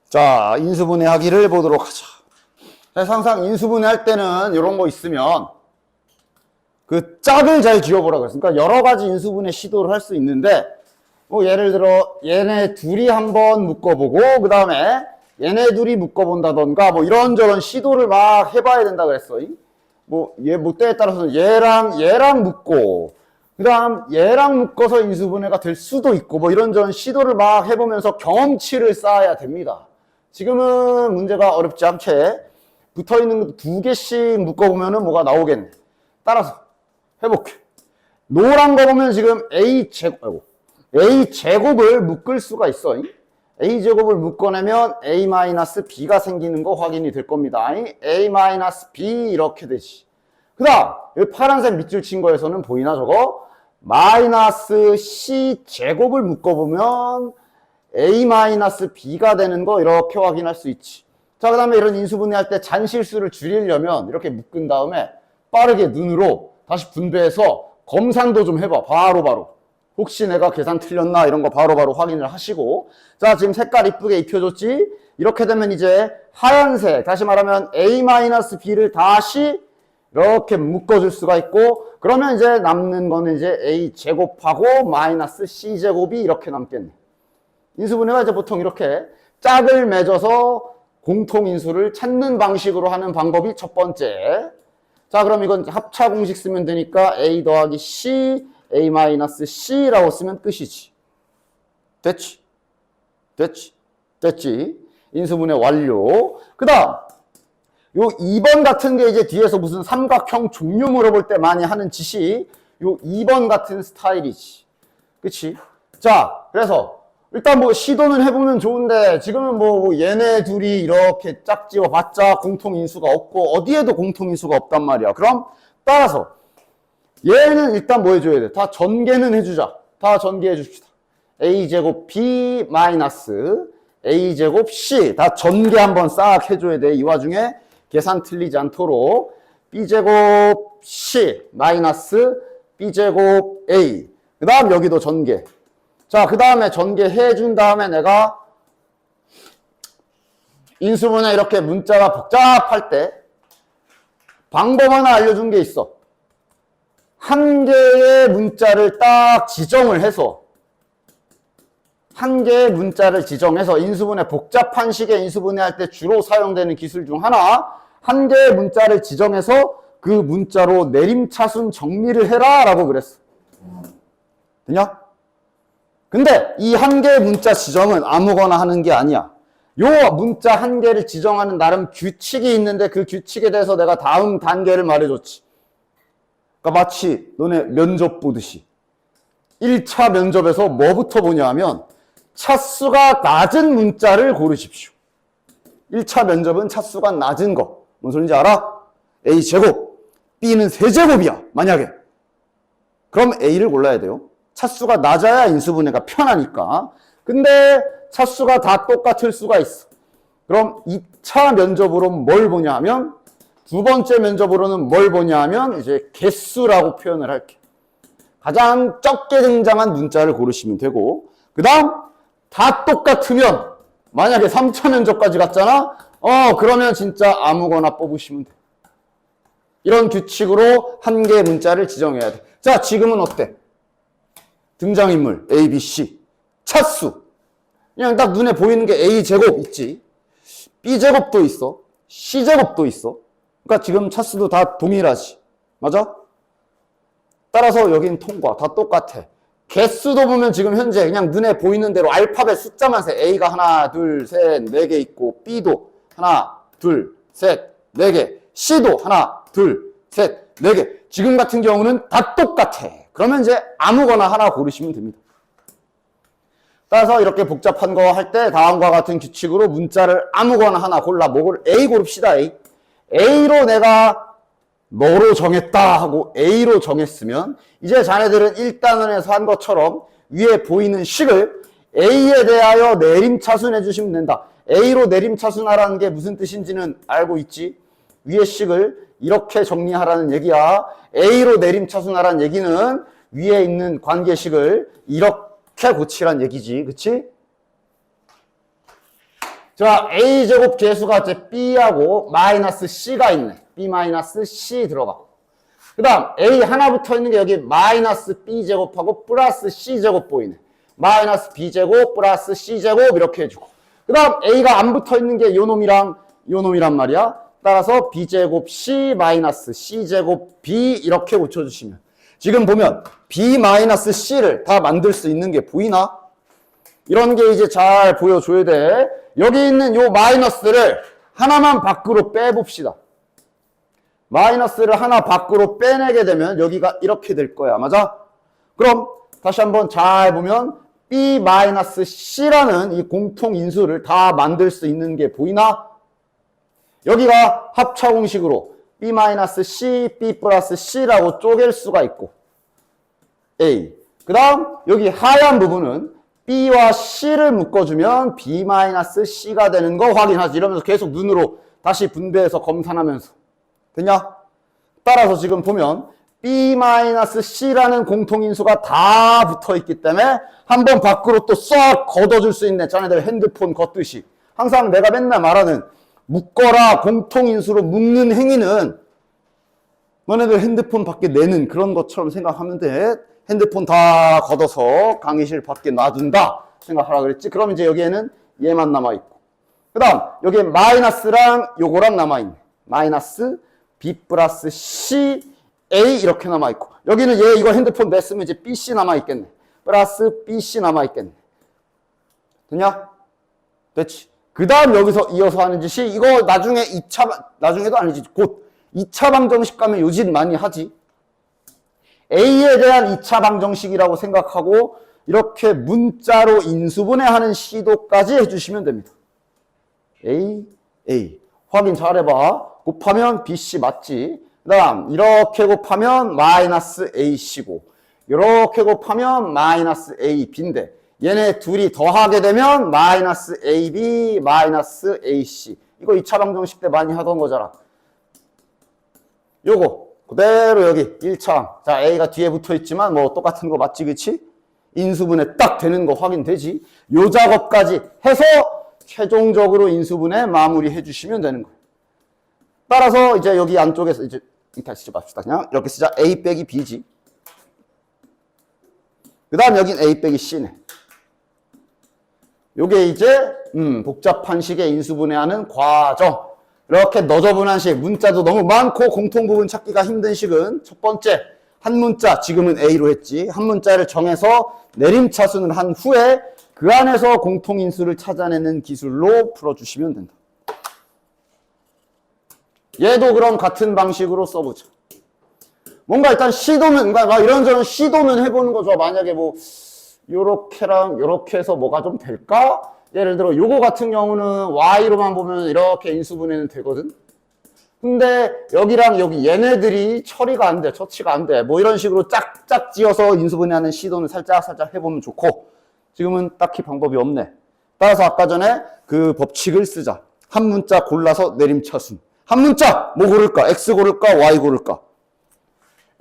자, 인수분해하기를 보도록 하자. 그래서 항상 인수분해할 때는 이런 거 있으면 그 짝을 잘 지어보라고 했어요. 그러니까 여러 가지 인수분해 시도를 할 수 있는데, 뭐 예를 들어 얘네 둘이 한번 묶어보고 그 다음에 얘네 둘이 묶어본다던가 뭐 이런저런 시도를 막 해봐야 된다 그랬어. 뭐 얘 때에 따라서는 얘랑 묶고 그 다음 얘랑 묶어서 인수분해가 될 수도 있고 뭐 이런저런 시도를 막 해보면서 경험치를 쌓아야 됩니다. 지금은 문제가 어렵지 않게 붙어있는 두 개씩 묶어보면은 뭐가 나오겠네. 따라서 해볼게. 노란 거 보면 지금 A제곱을 묶을 수가 있어. A제곱을 묶어내면 A-B가 생기는 거 확인이 될 겁니다. A-B 이렇게 되지. 그 다음 여기 파란색 밑줄 친 거에서는 보이나 저거? 마이너스 C제곱을 묶어보면 A-B가 되는 거 이렇게 확인할 수 있지. 자, 그 다음에 이런 인수분해할 때 잔실수를 줄이려면 이렇게 묶은 다음에 빠르게 눈으로 다시 분배해서 검산도 좀 해봐. 바로바로. 혹시 내가 계산 틀렸나 이런 거 바로바로 확인을 하시고. 자, 지금 색깔 이쁘게 입혀줬지? 이렇게 되면 이제 하얀색, 다시 말하면 A-B를 다시 이렇게 묶어줄 수가 있고, 그러면 이제 남는 거는 이제 A제곱하고 마이너스 C제곱이 이렇게 남겠네. 인수분해가 이제 보통 이렇게 짝을 맺어서 공통인수를 찾는 방식으로 하는 방법이 첫 번째. 자, 그럼 이건 합차 공식 쓰면 되니까 A 더하기 C, A-C라고 쓰면 끝이지. 됐지? 인수분해 완료. 그 다음, 요 2번 같은 게 이제 뒤에서 무슨 삼각형 종류 물어볼 때 많이 하는 짓이 요 2번 같은 스타일이지. 그치? 자, 그래서 일단 뭐 시도는 해보면 좋은데 지금은 뭐 얘네 둘이 이렇게 짝지어 봤자 공통인수가 없고 어디에도 공통인수가 없단 말이야. 그럼 따라서 얘는 일단 뭐 해줘야 돼? 다 전개는 해주자. 다 전개해 줍시다. A제곱 B 마이너스 A제곱 C 다 전개 한번 싹 해줘야 돼. 이 와중에 계산 틀리지 않도록 B제곱 C 마이너스 B제곱 A 그 다음 여기도 전개. 자, 그 다음에 전개해 준 다음에 내가 인수분해 이렇게 문자가 복잡할 때 방법 하나 알려준 게 있어. 한 개의 문자를 딱 지정을 해서 한 개의 문자를 지정해서 인수분해 복잡한 식의 인수분해 할 때 주로 사용되는 기술 중 하나 한 개의 문자를 지정해서 그 문자로 내림차순 정리를 해라 라고 그랬어. 되냐? 근데 이 한 개의 문자 지정은 아무거나 하는 게 아니야. 요 문자 한 개를 지정하는 나름 규칙이 있는데 그 규칙에 대해서 내가 다음 단계를 말해줬지. 그러니까 마치 너네 면접 보듯이 1차 면접에서 뭐부터 보냐 하면 차수가 낮은 문자를 고르십시오. 1차 면접은 차수가 낮은 거. 뭔 소린지 알아? A제곱, B는 세제곱이야. 만약에. 그럼 A를 골라야 돼요. 차수가 낮아야 인수분해가 편하니까. 근데 차수가 다 똑같을 수가 있어. 그럼 2차 면접으로 뭘 보냐 하면 두 번째 면접으로는 뭘 보냐 하면 이제 개수라고 표현을 할게. 가장 적게 등장한 문자를 고르시면 되고 그 다음 다 똑같으면 만약에 3차 면접까지 갔잖아? 그러면 진짜 아무거나 뽑으시면 돼. 이런 규칙으로 한 개의 문자를 지정해야 돼. 자, 지금은 어때? 등장인물 A, B, C 차수 그냥 딱 눈에 보이는 게 A제곱 있지 B제곱도 있어 C제곱도 있어 그러니까 지금 차수도 다 동일하지 맞아? 따라서 여긴 통과 다 똑같아 개수도 보면 지금 현재 그냥 눈에 보이는 대로 알파벳 숫자만 세 A가 하나 둘 셋 네 개 있고 B도 하나 둘 셋 네 개 C도 하나 둘 셋 네 개 지금 같은 경우는 다 똑같아 그러면 이제 아무거나 하나 고르시면 됩니다. 따라서 이렇게 복잡한 거 할 때 다음과 같은 규칙으로 문자를 아무거나 하나 골라. 뭐를 A 고릅시다. A로 내가 뭐로 정했다 하고 A로 정했으면 이제 자네들은 1단원에서 한 것처럼 위에 보이는 식을 A에 대하여 내림차순해 주시면 된다. A로 내림차순하라는 게 무슨 뜻인지는 알고 있지? 위에 식을 이렇게 정리하라는 얘기야. A로 내림차순하라는 얘기는 위에 있는 관계식을 이렇게 고치란 얘기지. 그치? 자, a제곱 계수가 이제 b하고 마이너스 c가 있네. b 마이너스 c 들어가고. 그 다음 a 하나 붙어 있는 게 여기 마이너스 b제곱하고 플러스 c제곱 보이네. 마이너스 b제곱 플러스 c제곱 이렇게 해주고. 그 다음 a가 안 붙어 있는 게 요 놈이란 말이야. 따라서 b제곱 c 마이너스 c제곱 b 이렇게 붙여주시면 지금 보면 b 마이너스 c를 다 만들 수 있는 게 보이나? 이런 게 이제 잘 보여줘야 돼. 여기 있는 요 마이너스를 하나만 밖으로 빼봅시다. 마이너스를 하나 밖으로 빼내게 되면 여기가 이렇게 될 거야. 맞아? 그럼 다시 한번 잘 보면 b-c라는 이 공통인수를 다 만들 수 있는 게 보이나? 여기가 합차 공식으로 b-c, b 플러스 c라고 쪼갤 수가 있고 a. 그 다음 여기 하얀 부분은 b와 c를 묶어주면 b-c가 되는 거 확인하지. 이러면서 계속 눈으로 다시 분배해서 검산하면서. 됐냐? 따라서 지금 보면 b-c라는 공통인수가 다 붙어있기 때문에 한번 밖으로 또 쏙 걷어줄 수 있네. 자네들 핸드폰 걷듯이. 항상 내가 맨날 말하는 묶어라 공통인수로 묶는 행위는 너네들 핸드폰 밖에 내는 그런 것처럼 생각하면 돼. 핸드폰 다 걷어서 강의실 밖에 놔둔다 생각하라 그랬지. 그럼 이제 여기에는 얘만 남아있고. 그 다음 여기에 마이너스랑 요거랑 남아있네. 마이너스 b 플러스 c a 이렇게 남아있고 여기는 얘 이거 핸드폰 냈으면 이제 bc 남아있겠네. 플러스 bc 남아있겠네. 됐냐? 됐지? 그 다음 여기서 이어서 하는 짓이 이거 나중에 나중에도 아니지. 곧 2차 방정식 가면 요 짓 많이 하지. A에 대한 2차 방정식이라고 생각하고 이렇게 문자로 인수분해하는 시도까지 해주시면 됩니다. A. 확인 잘해봐. 곱하면 BC 맞지? 그 다음 이렇게 곱하면 마이너스 AC고 이렇게 곱하면 마이너스 AB인데 얘네 둘이 더하게 되면 마이너스 AB 마이너스 AC. 이거 2차 방정식 때 많이 하던 거잖아. 요거 그대로 여기 1차. 자, A가 뒤에 붙어 있지만 뭐 똑같은 거 맞지, 그치? 인수분해 딱 되는 거 확인되지? 요 작업까지 해서 최종적으로 인수분해 마무리 해주시면 되는 거예요. 따라서 이제 여기 안쪽에서 이제 다시 써봅시다. 그냥 이렇게 쓰자. A 빼기 B지. 그 다음 여긴 A 빼기 C네. 요게 이제 복잡한 식의 인수분해하는 과정. 이렇게 너저분한 식, 문자도 너무 많고 공통부분 찾기가 힘든 식은 첫 번째, 한 문자, 지금은 A로 했지. 한 문자를 정해서 내림차순을 한 후에 그 안에서 공통인수를 찾아내는 기술로 풀어주시면 된다. 얘도 그럼 같은 방식으로 써보자. 뭔가 일단 시도는, 막 이런저런 시도는 해보는 거죠. 만약에 뭐, 요렇게랑 요렇게 해서 뭐가 좀 될까? 예를 들어 요거 같은 경우는 y로만 보면 이렇게 인수분해는 되거든. 근데 여기랑 여기 얘네들이 처리가 안 돼. 처치가 안 돼. 뭐 이런 식으로 짝짝 지어서 인수분해하는 시도는 살짝 해보면 좋고 지금은 딱히 방법이 없네. 따라서 아까 전에 그 법칙을 쓰자. 한 문자 골라서 내림차순. 한 문자 뭐 고를까? x 고를까? y 고를까?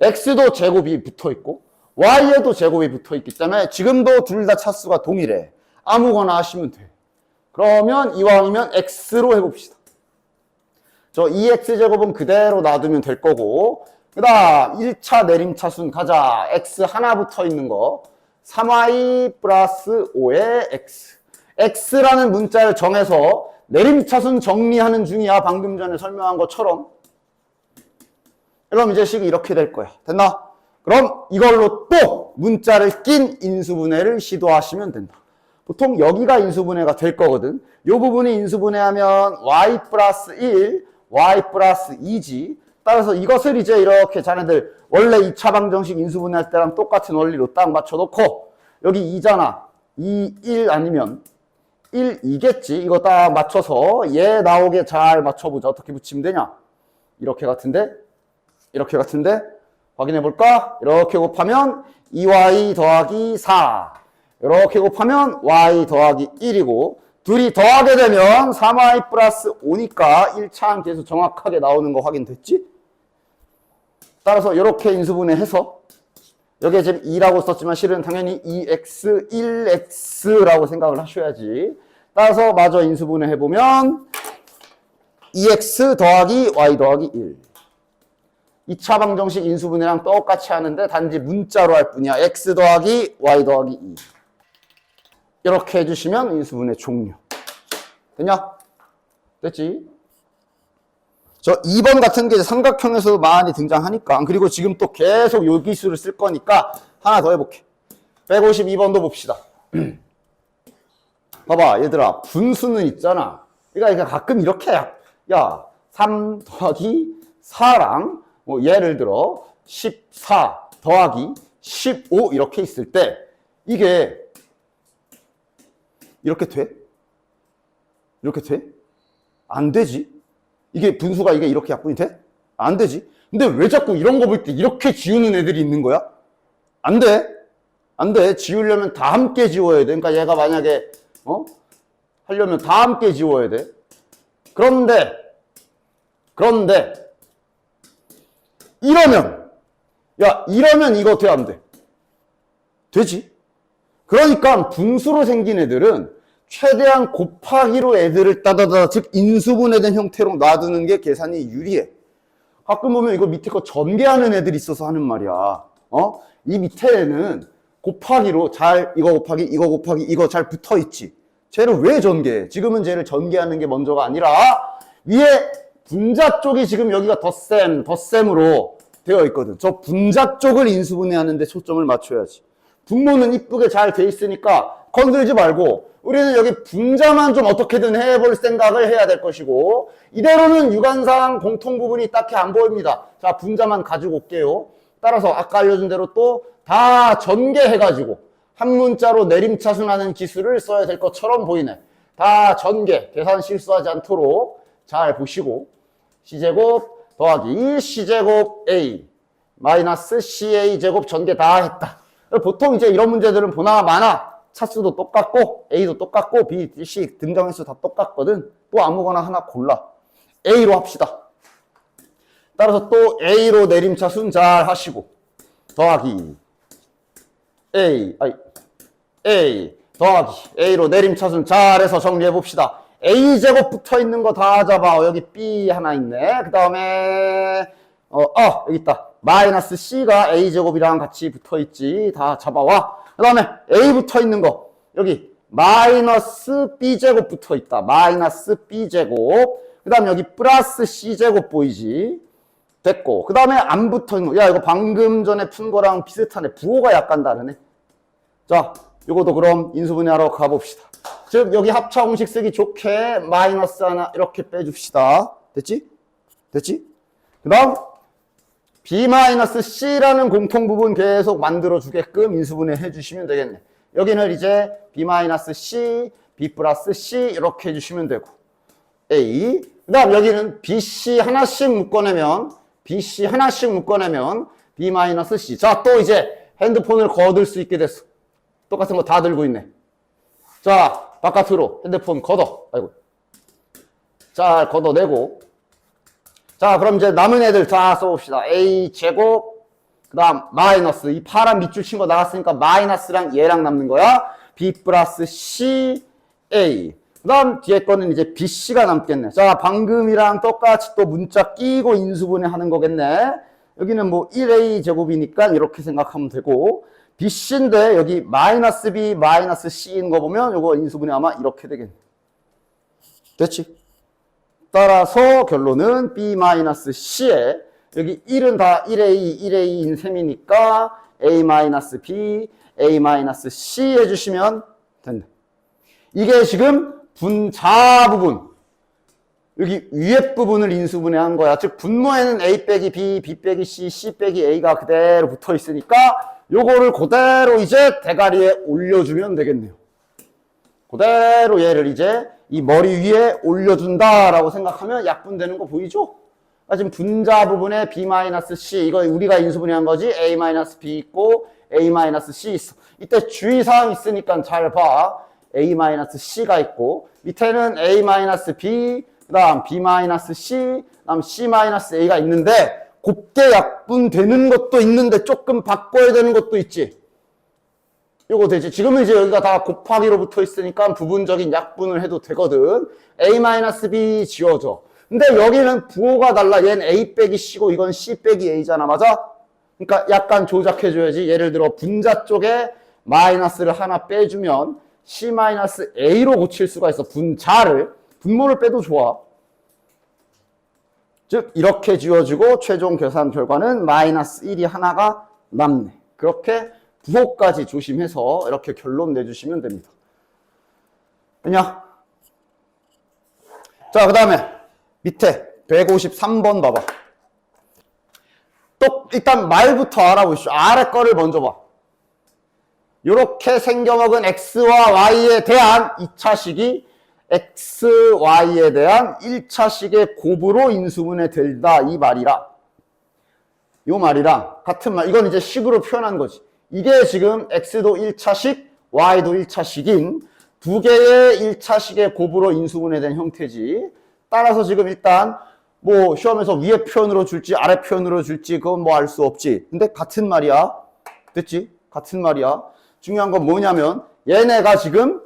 x도 제곱이 붙어있고 y에도 제곱이 붙어있기 때문에 지금도 둘 다 차수가 동일해. 아무거나 하시면 돼. 그러면 이왕이면 x로 해봅시다. 저 2x제곱은 그대로 놔두면 될 거고 그 다음 1차 내림차순 가자. x 하나 붙어있는 거 3y 플러스 5의 x. x라는 문자를 정해서 내림차순 정리하는 중이야. 방금 전에 설명한 것처럼. 그럼 이제 식이 이렇게 될 거야. 됐나? 그럼 이걸로 또 문자를 낀 인수분해를 시도하시면 된다. 보통 여기가 인수분해가 될 거거든. 이 부분이 인수분해하면 y 플러스 1, y 플러스 2지. 따라서 이것을 이제 이렇게 자네들 원래 2차 방정식 인수분해할 때랑 똑같은 원리로 딱 맞춰놓고 여기 2잖아. 2, 1 아니면 1, 2겠지. 이거 딱 맞춰서 얘 나오게 잘 맞춰보자. 어떻게 붙이면 되냐? 이렇게 같은데? 이렇게 같은데? 확인해 볼까? 이렇게 곱하면 2y 더하기 4. 이렇게 곱하면 y 더하기 1이고 둘이 더하게 되면 3y 플러스 5니까 1차 계수 정확하게 나오는 거 확인됐지? 따라서 이렇게 인수분해해서 여기에 지금 2라고 썼지만 실은 당연히 2x, 1x라고 생각을 하셔야지. 따라서 마저 인수분해 해보면 2x 더하기 y 더하기 1. 2차 방정식 인수분해랑 똑같이 하는데 단지 문자로 할 뿐이야. x 더하기 y 더하기 2. 이렇게 해주시면 인수분해 종료. 됐냐? 됐지? 저 2번 같은 게 이제 삼각형에서 많이 등장하니까. 그리고 지금 또 계속 요 기술을 쓸 거니까 하나 더 해볼게. 152번도 봅시다. 봐봐, 얘들아. 분수는 있잖아. 그러니까 가끔 이렇게, 야, 3 더하기 4랑, 뭐 예를 들어, 14 더하기 15 이렇게 있을 때, 이게, 이렇게 돼? 이렇게 돼? 안 되지. 이게 분수가 이게 이렇게 약분이 돼? 안 되지. 근데 왜 자꾸 이런 거 볼 때 이렇게 지우는 애들이 있는 거야? 안 돼. 안 돼. 지우려면 다 함께 지워야 돼. 그러니까 얘가 만약에 하려면 다 함께 지워야 돼. 그런데 이러면 이거 돼, 안 돼? 되지. 그러니까 분수로 생긴 애들은 최대한 곱하기로 애들을 따다다, 즉 인수분해된 형태로 놔두는 게 계산이 유리해. 가끔 보면 이거 밑에 거 전개하는 애들이 있어서 하는 말이야. 이 밑에는 곱하기로 이거 곱하기 이거 잘 붙어 있지. 쟤를 왜 전개해? 지금은 쟤를 전개하는 게 먼저가 아니라 위에 분자 쪽이 지금 여기가 덧셈으로 되어 있거든. 저 분자 쪽을 인수분해하는데 초점을 맞춰야지. 분모는 이쁘게 잘 돼 있으니까 건들지 말고 우리는 여기 분자만 좀 어떻게든 해볼 생각을 해야 될 것이고, 이대로는 유관상 공통 부분이 딱히 안 보입니다. 자, 분자만 가지고 올게요. 따라서 아까 알려준 대로 또 다 전개해가지고 한 문자로 내림차순하는 기술을 써야 될 것처럼 보이네. 다 전개, 계산 실수하지 않도록 잘 보시고, c제곱 더하기 c제곱 a 마이너스 ca 제곱 전개 다 했다. 보통 이제 이런 문제들은 보나 마나 차수도 똑같고 a도 똑같고 b, c 등장횟수 다 똑같거든. 또 아무거나 하나 골라. a로 합시다. 따라서 또 a로 내림차순 잘 하시고 더하기 a 더하기 a로 내림차순 잘해서 정리해 봅시다. a제곱 붙어 있는 거 다 잡아. 여기 b 하나 있네. 그 다음에 여기 있다. 마이너스 c가 a제곱이랑 같이 붙어 있지. 다 잡아와. 그 다음에 a 붙어 있는 거 여기 마이너스 b제곱 붙어 있다. 마이너스 b제곱. 그 다음에 여기 플러스 c제곱 보이지. 됐고, 그 다음에 안 붙어 있는 거. 야, 이거 방금 전에 푼 거랑 비슷하네. 부호가 약간 다르네. 자, 요것도 그럼 인수분해하러 가봅시다. 즉 여기 합차 공식 쓰기 좋게 마이너스 하나 이렇게 빼줍시다. 됐지? 그 다음 b-c라는 공통부분 계속 만들어주게끔 인수분해 해주시면 되겠네. 여기는 이제 b-c, b 플러스 c 이렇게 해주시면 되고, a. 그 다음 여기는 bc 하나씩 묶어내면 b-c. 자, 또 이제 핸드폰을 거둘 수 있게 됐어. 똑같은 거 다 들고 있네. 자, 바깥으로 핸드폰 걷어. 아이고. 자, 걷어내고. 자, 그럼 이제 남은 애들 다 써봅시다. a 제곱, 그 다음 마이너스. 이 파란 밑줄 친 거 나왔으니까 마이너스랑 얘랑 남는 거야. b 플러스 c, a. 그 다음 뒤에 거는 이제 bc가 남겠네. 자, 방금이랑 똑같이 또 문자 끼고 인수분해 하는 거겠네. 여기는 뭐 1a 제곱이니까 이렇게 생각하면 되고, bc인데 여기 마이너스 b, 마이너스 c인 거 보면 요거 인수분해 아마 이렇게 되겠네. 됐지? 따라서 결론은 b-c에 여기 1은 다 1a인 셈이니까 a-b, a-c 해주시면 된다. 이게 지금 분자 부분, 여기 위에 부분을 인수분해한 거야. 즉 분모에는 a 빼기 b, b 빼기 c, c 빼기 a가 그대로 붙어 있으니까 요거를 그대로 이제 대가리에 올려주면 되겠네요. 그대로 얘를 이제 이 머리 위에 올려준다라고 생각하면 약분되는 거 보이죠? 그러니까 지금 분자 부분에 b-c, 이거 우리가 인수분해한 거지. a-b 있고 a-c 있어. 이때 주의사항 있으니까 잘 봐. a-c가 있고 밑에는 a-b, 그 다음 b-c, 그 다음 c-a가 있는데 곱게 약분되는 것도 있는데 조금 바꿔야 되는 것도 있지. 요거 되지. 지금은 이제 여기가 다 곱하기로 붙어 있으니까 부분적인 약분을 해도 되거든. A-B 지워져. 근데 여기는 부호가 달라. 얘는 A 빼기 C고 이건 C 빼기 A잖아. 맞아? 그러니까 약간 조작해줘야지. 예를 들어 분자 쪽에 마이너스를 하나 빼주면 C-A로 고칠 수가 있어. 분모를 빼도 좋아. 즉 이렇게 지워지고 최종 계산 결과는 마이너스 1이 하나가 남네. 그렇게 부호까지 조심해서 이렇게 결론 내주시면 됩니다. 됐냐? 자, 그 다음에 밑에 153번 봐봐. 또 일단 말부터 알아보시죠. 아래 거를 먼저 봐. 이렇게 생겨먹은 x와 y에 대한 2차식이 x, y에 대한 1차식의 곱으로 인수분해 된다 이 말이라. 요 말이랑 같은 말. 이건 이제 식으로 표현한 거지. 이게 지금 x도 1차식, y도 1차식인 두 개의 1차식의 곱으로 인수분해된 형태지. 따라서 지금 일단 뭐 시험에서 위에 표현으로 줄지 아래 표현으로 줄지 그건 뭐 알 수 없지. 근데 같은 말이야. 됐지? 같은 말이야. 중요한 건 뭐냐면 얘네가 지금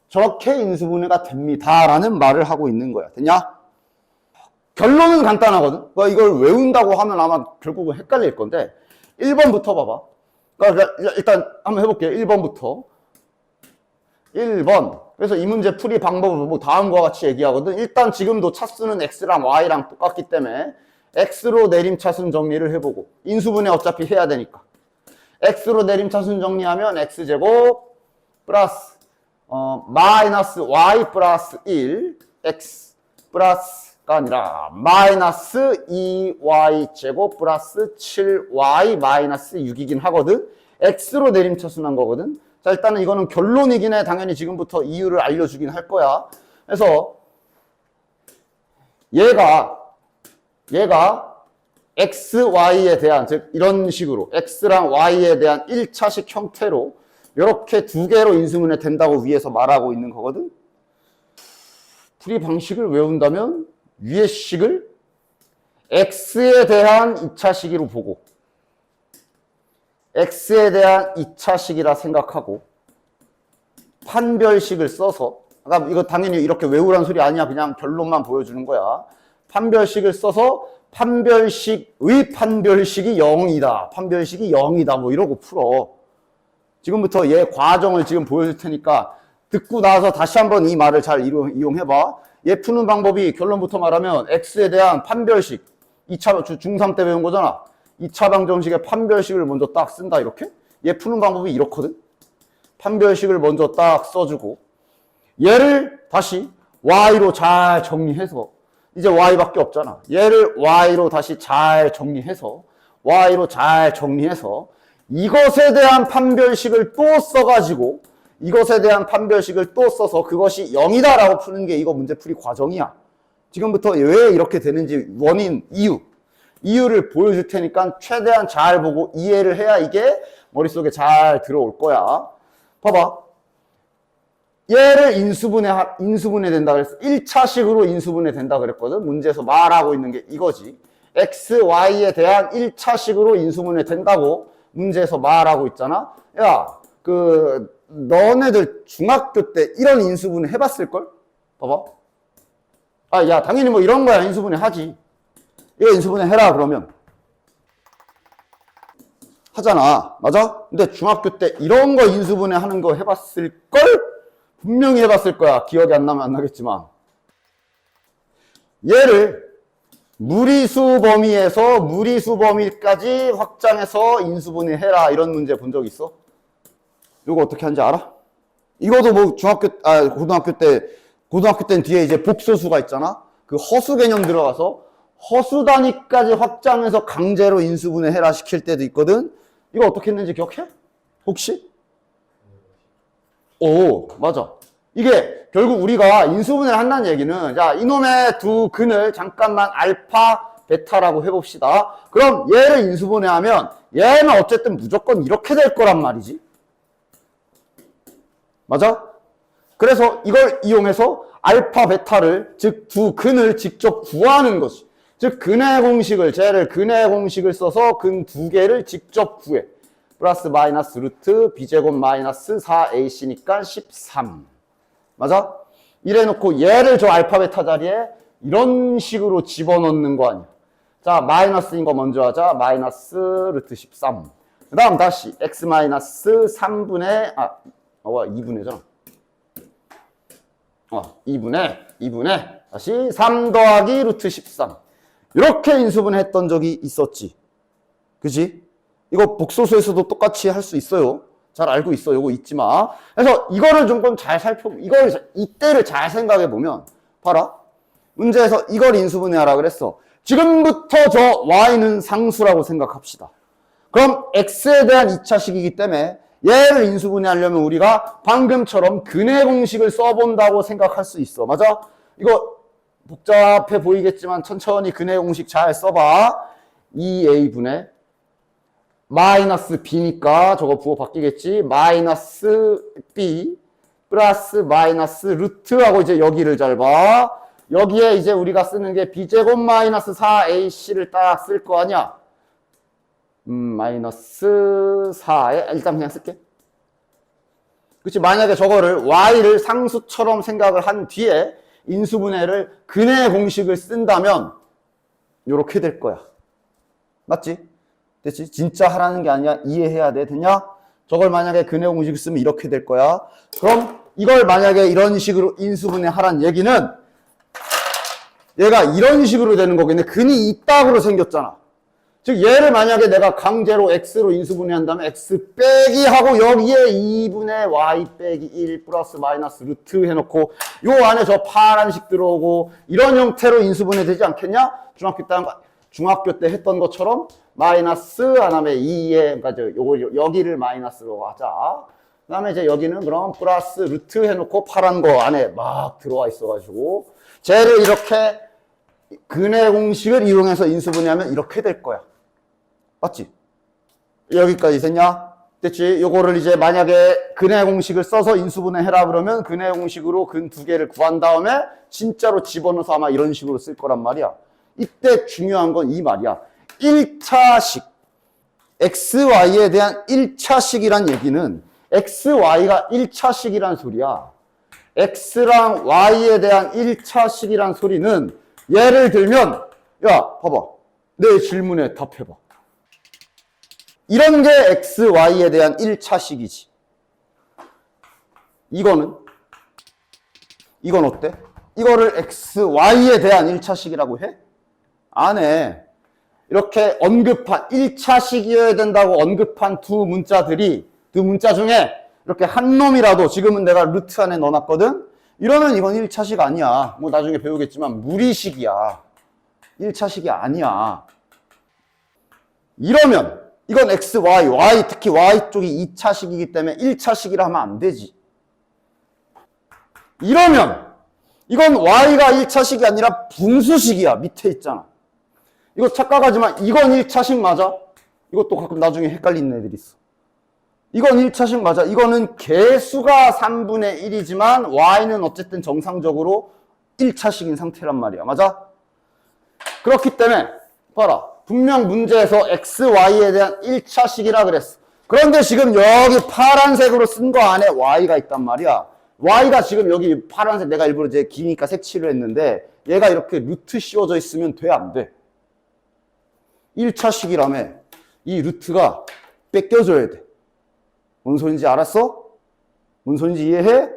저렇게 인수분해가 됩니다 라는 말을 하고 있는 거야. 됐냐? 결론은 간단하거든. 그러니까 이걸 외운다고 하면 아마 결국은 헷갈릴 건데 1번부터 봐봐. 그러니까 일단 한번 해볼게요. 1번부터. 1번. 그래서 이 문제 풀이 방법을 뭐 다음과 같이 얘기하거든. 일단 지금도 차수는 x랑 y랑 똑같기 때문에 x로 내림차순 정리를 해보고 인수분해 어차피 해야 되니까 x로 내림차순 정리하면 x제곱 플러스 마이너스 y 플러스 1 x 플러스가 아니라 마이너스 2y 제곱 플러스 7y 마이너스 6이긴 하거든. x로 내림차순한 거거든. 자, 일단은 이거는 결론이긴 해. 당연히 지금부터 이유를 알려주긴 할 거야. 그래서 얘가 x, y에 대한, 즉 이런 식으로 x랑 y에 대한 1차식 형태로 이렇게 두 개로 인수분해 된다고 위에서 말하고 있는 거거든. 풀이 방식을 외운다면 위의 식을 x에 대한 2차식으로 보고 x에 대한 2차식이라 생각하고 판별식을 써서, 그러니까 이거 당연히 이렇게 외우란 소리 아니야. 그냥 결론만 보여주는 거야. 판별식을 써서 판별식의 판별식이 0이다. 판별식이 0이다. 뭐 이러고 풀어. 지금부터 얘 과정을 지금 보여줄 테니까 듣고 나서 다시 한번 이 말을 잘 이용해봐. 얘 푸는 방법이 결론부터 말하면 x에 대한 판별식, 2차 중3 때 배운 거잖아. 2차 방정식의 판별식을 먼저 딱 쓴다 이렇게. 얘 푸는 방법이 이렇거든. 판별식을 먼저 딱 써주고 얘를 다시 y로 잘 정리해서 이제 y밖에 없잖아. 얘를 y로 다시 잘 정리해서 이것에 대한 판별식을 또 써가지고 이것에 대한 판별식을 또 써서 그것이 0이다 라고 푸는 게 이거 문제풀이 과정이야. 지금부터 왜 이렇게 되는지 원인, 이유를 보여줄 테니까 최대한 잘 보고 이해를 해야 이게 머릿속에 잘 들어올 거야. 봐봐. 얘를 인수분해 된다 그랬어. 1차식으로 인수분해 된다 그랬거든. 문제에서 말하고 있는 게 이거지. x, y에 대한 1차식으로 인수분해 된다고 문제에서 말하고 있잖아. 야, 너네들 중학교 때 이런 인수분해 해봤을걸? 봐봐. 아, 야, 당연히 뭐 이런 거야. 인수분해 하지. 이거 인수분해 해라, 그러면. 하잖아. 맞아? 근데 중학교 때 이런 거 인수분해 하는 거 해봤을걸? 분명히 해봤을 거야. 기억이 안 나면 안 나겠지만. 얘를 무리수 범위에서 무리수 범위까지 확장해서 인수분해 해라. 이런 문제 본 적 있어? 이거 어떻게 하는지 알아? 이것도 뭐 고등학교 때는 뒤에 이제 복소수가 있잖아. 그 허수 개념 들어가서 허수 단위까지 확장해서 강제로 인수분해 해라 시킬 때도 있거든. 이거 어떻게 했는지 기억해? 혹시? 오, 맞아. 이게 결국 우리가 인수분해를 한다는 얘기는, 자, 이놈의 두 근을 잠깐만 알파, 베타라고 해봅시다. 그럼 얘를 인수분해하면 얘는 어쨌든 무조건 이렇게 될 거란 말이지. 맞아? 그래서 이걸 이용해서 알파, 베타를, 즉 두 근을 직접 구하는 것이. 즉 근의 공식을 써서 근 두 개를 직접 구해. 플러스 마이너스 루트 b제곱 마이너스 4ac니까 13. 맞아? 이래놓고 얘를 저 알파 베타 자리에 이런 식으로 집어넣는 거 아니야. 자, 마이너스인 거 먼저 하자. 마이너스 루트 13. 그 다음 다시 x 마이너스 3분의 2분의잖아. 2분의 다시 3 더하기 루트 13. 이렇게 인수분해했던 적이 있었지. 그지? 이거 복소수에서도 똑같이 할 수 있어요. 잘 알고 있어. 요거 잊지 마. 그래서 이거를 좀 잘 이때를 잘 생각해 보면, 봐라. 문제에서 이걸 인수분해하라 그랬어. 지금부터 저 y는 상수라고 생각합시다. 그럼 x에 대한 2차식이기 때문에 얘를 인수분해하려면 우리가 방금처럼 근해 공식을 써본다고 생각할 수 있어. 맞아? 이거 복잡해 보이겠지만 천천히 근해 공식 잘 써봐. 2a분의 마이너스 b니까 저거 부호 바뀌겠지. 마이너스 b 플러스 마이너스 루트하고 이제 여기를 잘 봐. 여기에 이제 우리가 쓰는 게 b제곱 마이너스 4ac를 딱 쓸 거 아니야. 마이너스 4에 일단 그냥 쓸게. 그치? 만약에 저거를 y를 상수처럼 생각을 한 뒤에 인수분해를 근해 공식을 쓴다면 요렇게 될 거야. 맞지? 됐지? 진짜 하라는 게 아니야. 이해해야 돼. 됐냐? 저걸 만약에 근해 공식을 쓰면 이렇게 될 거야. 그럼 이걸 만약에 이런 식으로 인수분해 하란 얘기는 얘가 이런 식으로 되는 거겠네. 근이 이따구로 생겼잖아. 즉 얘를 만약에 내가 강제로 x로 인수분해 한다면 x 빼기 하고 여기에 2분의 y 빼기 1 플러스 마이너스 루트 해놓고 요 안에 저 파란식 들어오고 이런 형태로 인수분해 되지 않겠냐? 중학교 때 했던 것처럼 마이너스 하나에 2에 그러니까 요거 여기를 마이너스로 하자. 그 다음에 이제 여기는 그럼 플러스 루트 해놓고 파란 거 안에 막 들어와 있어가지고 쟤를 이렇게 근해 공식을 이용해서 인수분해하면 이렇게 될 거야. 맞지? 여기까지 됐냐? 됐지? 요거를 이제 만약에 근해 공식을 써서 인수분해 해라 그러면 근해 공식으로 근 두 개를 구한 다음에 진짜로 집어넣어서 아마 이런 식으로 쓸 거란 말이야. 이때 중요한 건 이 말이야. 1차식. XY에 대한 1차식이란 얘기는 XY가 1차식이란 소리야. X랑 Y에 대한 1차식이란 소리는 예를 들면 야 봐봐. 내 질문에 답해봐. 이런 게 XY에 대한 1차식이지. 이건 어때? 이거를 XY에 대한 1차식이라고 해? 안 해. 이렇게 언급한 1차식이어야 된다고 언급한 두 문자 중에 이렇게 한 놈이라도 지금은 내가 루트 안에 넣어놨거든? 이러면 이건 1차식 아니야. 뭐 나중에 배우겠지만 무리식이야. 1차식이 아니야. 이러면 이건 X, Y, 특히 Y 쪽이 2차식이기 때문에 1차식이라 하면 안 되지. 이러면 이건 Y가 1차식이 아니라 분수식이야. 밑에 있잖아. 이거 착각하지만 이건 1차식 맞아? 이것도 가끔 나중에 헷갈리는 애들이 있어. 이건 1차식 맞아. 이거는 개수가 3분의 1이지만 Y는 어쨌든 정상적으로 1차식인 상태란 말이야. 맞아? 그렇기 때문에 봐라. 분명 문제에서 X, Y에 대한 1차식이라 그랬어. 그런데 지금 여기 파란색으로 쓴 거 안에 Y가 있단 말이야. Y가 지금 여기 파란색 내가 일부러 이제 기니까 색칠을 했는데 얘가 이렇게 루트 씌워져 있으면 돼, 안 돼? 1차식이라며 이 루트가 뺏겨줘야 돼. 뭔 소린지 알았어? 뭔 소린지 이해해?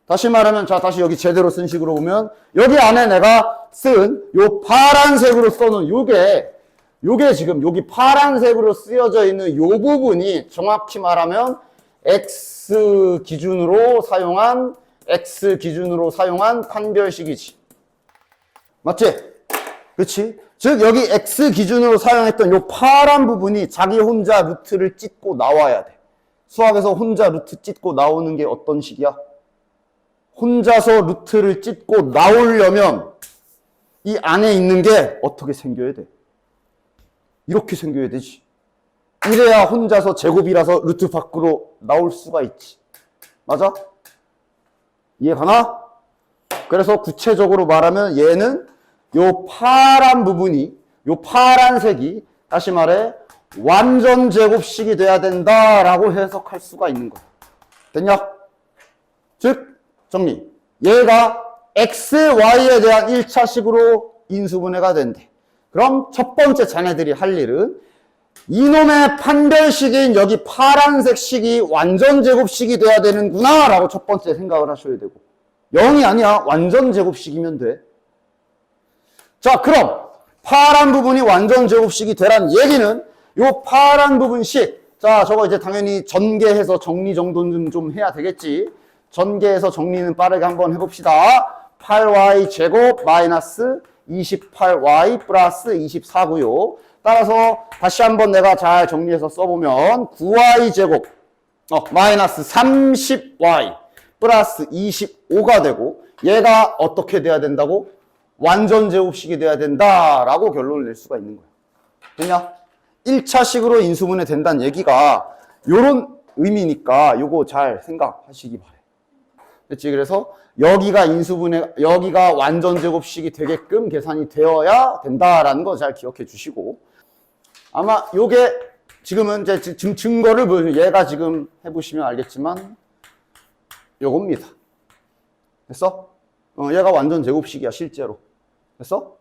다시 말하면 자 다시 여기 제대로 쓴 식으로 보면 여기 안에 내가 쓴 요 파란색으로 써놓은 요게 지금 여기 파란색으로 쓰여져 있는 요 부분이 정확히 말하면 X 기준으로 사용한 판별식이지. 맞지? 그렇지? 즉 여기 X 기준으로 사용했던 요 파란 부분이 자기 혼자 루트를 찢고 나와야 돼. 수학에서 혼자 루트 찢고 나오는 게 어떤 식이야? 혼자서 루트를 찢고 나오려면 이 안에 있는 게 어떻게 생겨야 돼? 이렇게 생겨야 되지. 이래야 혼자서 제곱이라서 루트 밖으로 나올 수가 있지. 맞아? 이해 가나? 그래서 구체적으로 말하면 얘는 요 파란 부분이, 요 파란색이 다시 말해 완전 제곱식이 돼야 된다라고 해석할 수가 있는 거야. 됐냐? 즉 정리. 얘가 x, y에 대한 1차식으로 인수분해가 된대. 그럼 첫 번째 자네들이 할 일은 이놈의 판별식인 여기 파란색 식이 완전 제곱식이 돼야 되는구나 라고 첫 번째 생각을 하셔야 되고 0이 아니야. 완전 제곱식이면 돼. 자, 그럼 파란 부분이 완전 제곱식이 되란 얘기는 요 파란 부분씩 자, 저거 이제 당연히 전개해서 정리 정도는 좀 해야 되겠지. 전개해서 정리는 빠르게 한번 해봅시다. 8y 제곱 마이너스 28y 플러스 24고요. 따라서 다시 한번 내가 잘 정리해서 써보면 9y 제곱 마이너스 30y 플러스 25가 되고 얘가 어떻게 돼야 된다고? 완전 제곱식이 돼야 된다라고 결론을 낼 수가 있는 거야. 됐냐? 1차식으로 인수분해 된다는 얘기가 요런 의미니까 요거 잘 생각하시기 바래. 됐지? 그래서 여기가 완전 제곱식이 되게끔 계산이 되어야 된다라는 거 잘 기억해 주시고 아마 요게 지금은 이제 지금 증거를 보여주는 얘가 지금 해보시면 알겠지만 요겁니다. 됐어? 얘가 완전 제곱식이야 실제로. 됐어?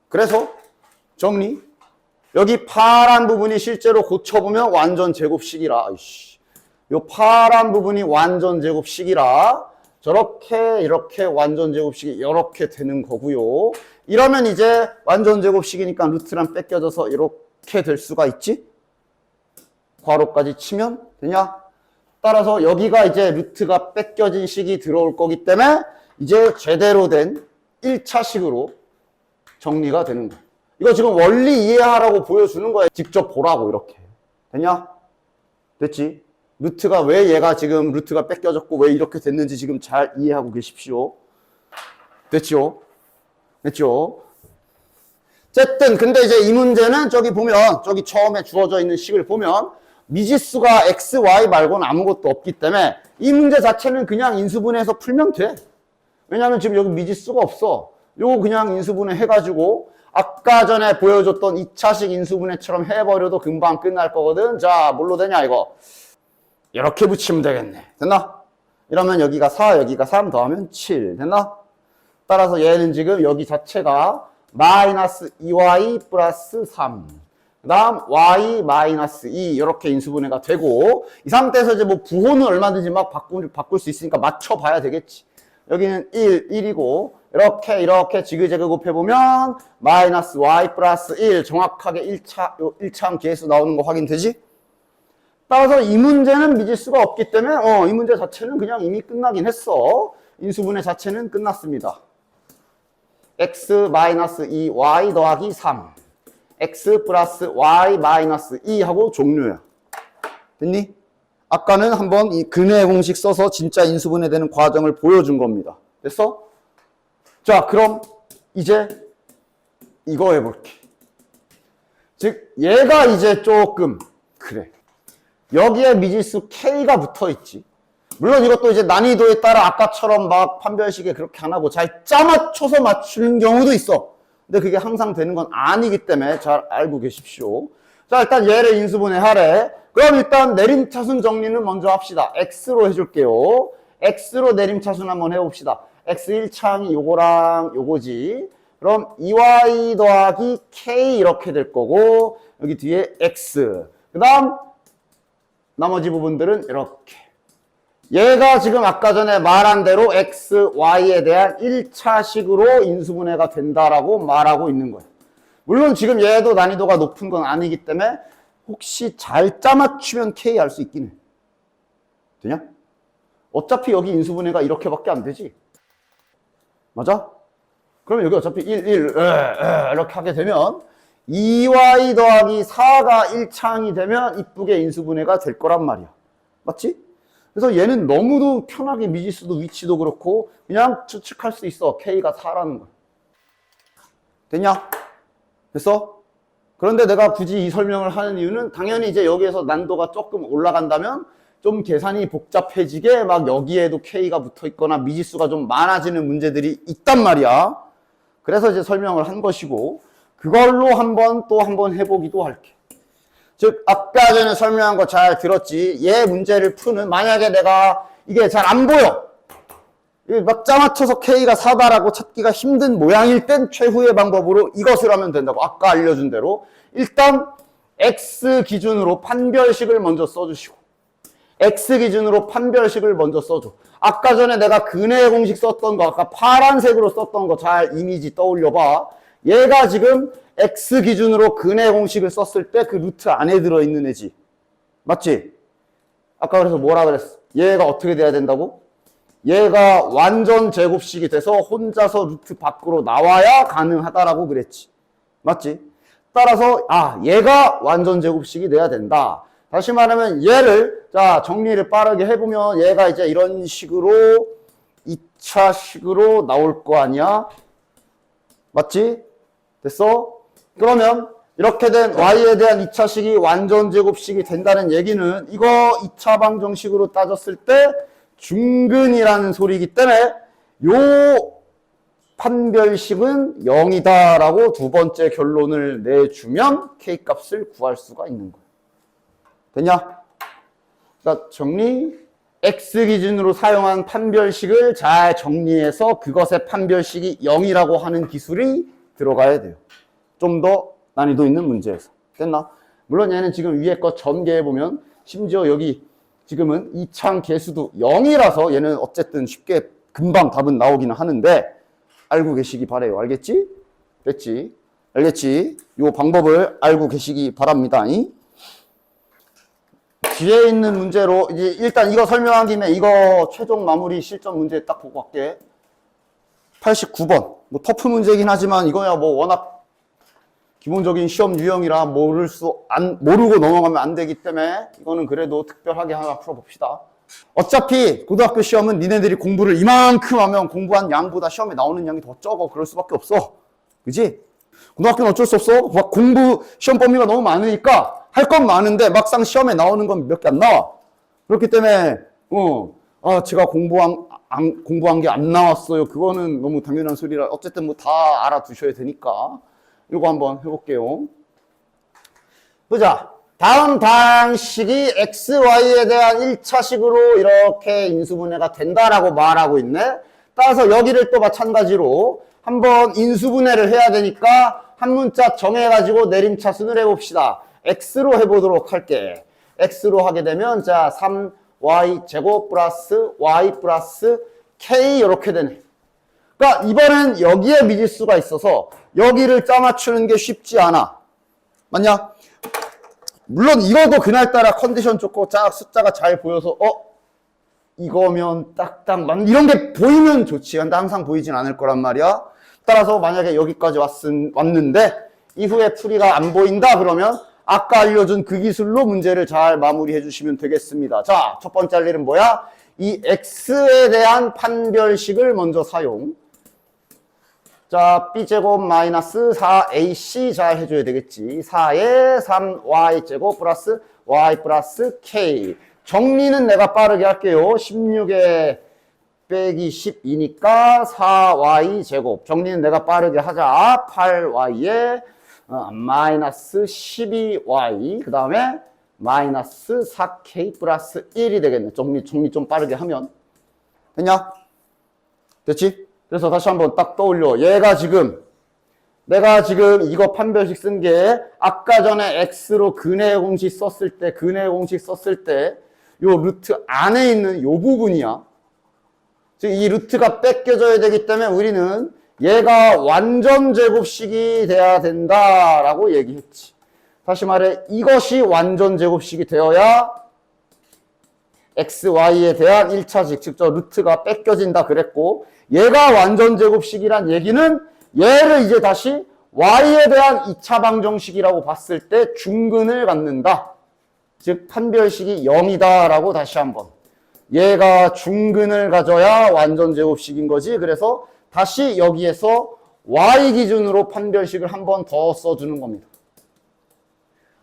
그래서 정리. 여기 파란 부분이 실제로 고쳐보면 완전 제곱식이라. 요 파란 부분이 완전 제곱식이라 저렇게 이렇게 완전 제곱식이 이렇게 되는 거고요. 이러면 이제 완전 제곱식이니까 루트랑 뺏겨져서 이렇게 될 수가 있지? 괄호까지 치면 되냐? 따라서 여기가 이제 루트가 뺏겨진 식이 들어올 거기 때문에 이제 제대로 된 1차식으로 정리가 되는 거야. 이거 지금 원리 이해하라고 보여주는 거야. 직접 보라고 이렇게. 되냐? 됐지? 루트가 왜 얘가 지금 루트가 뺏겨졌고 왜 이렇게 됐는지 지금 잘 이해하고 계십시오. 됐죠? 됐죠? 어쨌든 근데 이제 이 문제는 저기 보면 저기 처음에 주어져 있는 식을 보면 미지수가 x, y 말고는 아무것도 없기 때문에 이 문제 자체는 그냥 인수분해해서 풀면 돼. 왜냐하면 지금 여기 미지수가 없어. 요거 그냥 인수분해 해가지고 아까 전에 보여줬던 2차식 인수분해처럼 해버려도 금방 끝날 거거든. 자, 뭘로 되냐 이거. 이렇게 붙이면 되겠네. 됐나? 이러면 여기가 4, 여기가 3 더하면 7. 됐나? 따라서 얘는 지금 여기 자체가 마이너스 2y 플러스 3. 그 다음 y 마이너스 2 이렇게 인수분해가 되고 이 상태에서 이제 뭐 부호는 얼마든지 막 바꿀 수 있으니까 맞춰봐야 되겠지. 여기는 1, 1이고 이렇게 지그재그 곱해보면 마이너스 y 플러스 1 정확하게 1차함 계수 나오는 거 확인되지? 따라서 이 문제는 미지수가 없기 때문에 이 문제 자체는 그냥 이미 끝나긴 했어. 인수분해 자체는 끝났습니다. x 마이너스 2y 더하기 3 x 플러스 y 마이너스 2 하고 종료야. 됐니? 아까는 한번 이 근해 공식 써서 진짜 인수분해 되는 과정을 보여준 겁니다. 됐어? 자, 그럼 이제 이거 해볼게. 즉 얘가 이제 조금 그래. 여기에 미지수 K가 붙어 있지. 물론 이것도 이제 난이도에 따라 아까처럼 막 판별식에 그렇게 안 하고 잘 짜맞춰서 맞추는 경우도 있어. 근데 그게 항상 되는 건 아니기 때문에 잘 알고 계십시오. 자, 일단 얘를 인수분해 하래. 그럼 일단 내림차순 정리는 먼저 합시다. X로 해줄게요. X로 내림차순 한번 해봅시다. X 1창이 요거랑 요거지. 그럼 2Y 더하기 K 이렇게 될 거고 여기 뒤에 X. 그 다음 나머지 부분들은 이렇게. 얘가 지금 아까 전에 말한 대로 X, Y에 대한 1차식으로 인수분해가 된다라고 말하고 있는 거예요. 물론 지금 얘도 난이도가 높은 건 아니기 때문에 혹시 잘 짜맞추면 K 알 수 있긴 해. 되냐? 어차피 여기 인수분해가 이렇게밖에 안 되지. 맞아? 그러면 여기 어차피 1, 이렇게 하게 되면 2y 더하기 4가 1창이 되면 이쁘게 인수분해가 될 거란 말이야. 맞지? 그래서 얘는 너무도 편하게 미지수도 위치도 그렇고 그냥 추측할 수 있어. K가 4라는 걸. 됐냐? 됐어? 그런데 내가 굳이 이 설명을 하는 이유는 당연히 이제 여기에서 난도가 조금 올라간다면 좀 계산이 복잡해지게 막 여기에도 K가 붙어 있거나 미지수가 좀 많아지는 문제들이 있단 말이야. 그래서 이제 설명을 한 것이고 그걸로 또 한번 해보기도 할게. 즉 아까 전에 설명한 거 잘 들었지? 얘 문제를 푸는, 만약에 내가 이게 잘 안 보여, 막 짜맞춰서 K가 4다라고 찾기가 힘든 모양일 땐 최후의 방법으로 이것을 하면 된다고. 아까 알려준 대로 일단 X 기준으로 판별식을 먼저 써주시고, X 기준으로 판별식을 먼저 써줘. 아까 전에 내가 근의 공식 썼던 거, 아까 파란색으로 썼던 거 잘 이미지 떠올려봐. 얘가 지금 X 기준으로 근의 공식을 썼을 때 그 루트 안에 들어있는 애지. 맞지? 아까 그래서 뭐라 그랬어? 얘가 어떻게 돼야 된다고? 얘가 완전 제곱식이 돼서 혼자서 루트 밖으로 나와야 가능하다라고 그랬지. 맞지? 따라서 얘가 완전 제곱식이 돼야 된다. 다시 말하면 얘를, 자, 정리를 빠르게 해보면 얘가 이제 이런 식으로 2차식으로 나올 거 아니야? 맞지? 됐어? 그러면 이렇게 된 y에 대한 2차식이 완전 제곱식이 된다는 얘기는 이거 2차 방정식으로 따졌을 때 중근이라는 소리이기 때문에 요 판별식은 0이다라고 두 번째 결론을 내주면 K값을 구할 수가 있는 거야. 됐냐? 자, 정리. X 기준으로 사용한 판별식을 잘 정리해서 그것의 판별식이 0이라고 하는 기술이 들어가야 돼요. 좀 더 난이도 있는 문제에서. 됐나? 물론 얘는 지금 위에 거 전개해보면 심지어 여기 지금은 이창 개수도 0이라서 얘는 어쨌든 쉽게 금방 답은 나오기는 하는데 알고 계시기 바래요. 알겠지? 됐지? 알겠지? 요 방법을 알고 계시기 바랍니다. 뒤에 있는 문제로 이제 일단 이거 설명한 김에 이거 최종 마무리 실전 문제 딱 보고 갈게. 89번. 뭐 터프 문제이긴 하지만 이거야 뭐 워낙 기본적인 시험 유형이라 모르고 넘어가면 안 되기 때문에 이거는 그래도 특별하게 하나 풀어봅시다. 어차피 고등학교 시험은 니네들이 공부를 이만큼 하면 공부한 양보다 시험에 나오는 양이 더 적어. 그럴 수밖에 없어. 그지? 고등학교는 어쩔 수 없어. 막 공부 시험 범위가 너무 많으니까 할 건 많은데 막상 시험에 나오는 건 몇 개 안 나와. 그렇기 때문에 제가 공부한 게 안 나왔어요. 그거는 너무 당연한 소리라 어쨌든 뭐 다 알아두셔야 되니까 이거 한번 해볼게요. 보자. 다음 방식이 XY에 대한 1차식으로 이렇게 인수분해가 된다라고 말하고 있네. 따라서 여기를 또 마찬가지로 한번 인수분해를 해야 되니까 한 문자 정해가지고 내림차순을 해봅시다. X로 해보도록 할게. X로 하게 되면 자 3Y 제곱 플러스 Y 플러스 K 이렇게 되네. 그러니까 이번엔 여기에 미지수가 있어서 여기를 짜맞추는 게 쉽지 않아. 맞냐? 물론 이거도 그날따라 컨디션 좋고 짝 숫자가 잘 보여서 이거면 딱딱 맞는 이런 게 보이면 좋지. 근데 항상 보이진 않을 거란 말이야. 따라서 만약에 여기까지 왔는데 이후에 풀이가 안 보인다 그러면 아까 알려준 그 기술로 문제를 잘 마무리해 주시면 되겠습니다. 자, 첫 번째 할 일은 뭐야? 이 X에 대한 판별식을 먼저 사용. 자, B제곱 마이너스 4AC 잘 해줘야 되겠지. 4에 3Y제곱 플러스 Y 플러스 K. 정리는 내가 빠르게 할게요. 16에 빼기 12니까 4Y제곱. 정리는 내가 빠르게 하자. 8Y에 마이너스 12Y. 그 다음에 마이너스 4K 플러스 1이 되겠네. 정리 좀 빠르게 하면. 됐냐? 됐지? 그래서 다시 한번 딱 떠올려. 내가 지금 이거 판별식 쓴 게 아까 전에 X로 근의 공식 썼을 때 요 루트 안에 있는 요 부분이야. 즉 이 루트가 뺏겨져야 되기 때문에 우리는 얘가 완전 제곱식이 돼야 된다라고 얘기했지. 다시 말해 이것이 완전 제곱식이 되어야 XY에 대한 1차식, 즉 저 루트가 뺏겨진다 그랬고 얘가 완전 제곱식이란 얘기는 얘를 이제 다시 Y에 대한 2차 방정식이라고 봤을 때 중근을 갖는다. 즉 판별식이 0이다 라고 다시 한번. 얘가 중근을 가져야 완전 제곱식인 거지. 그래서 다시 여기에서 Y 기준으로 판별식을 한 번 더 써주는 겁니다.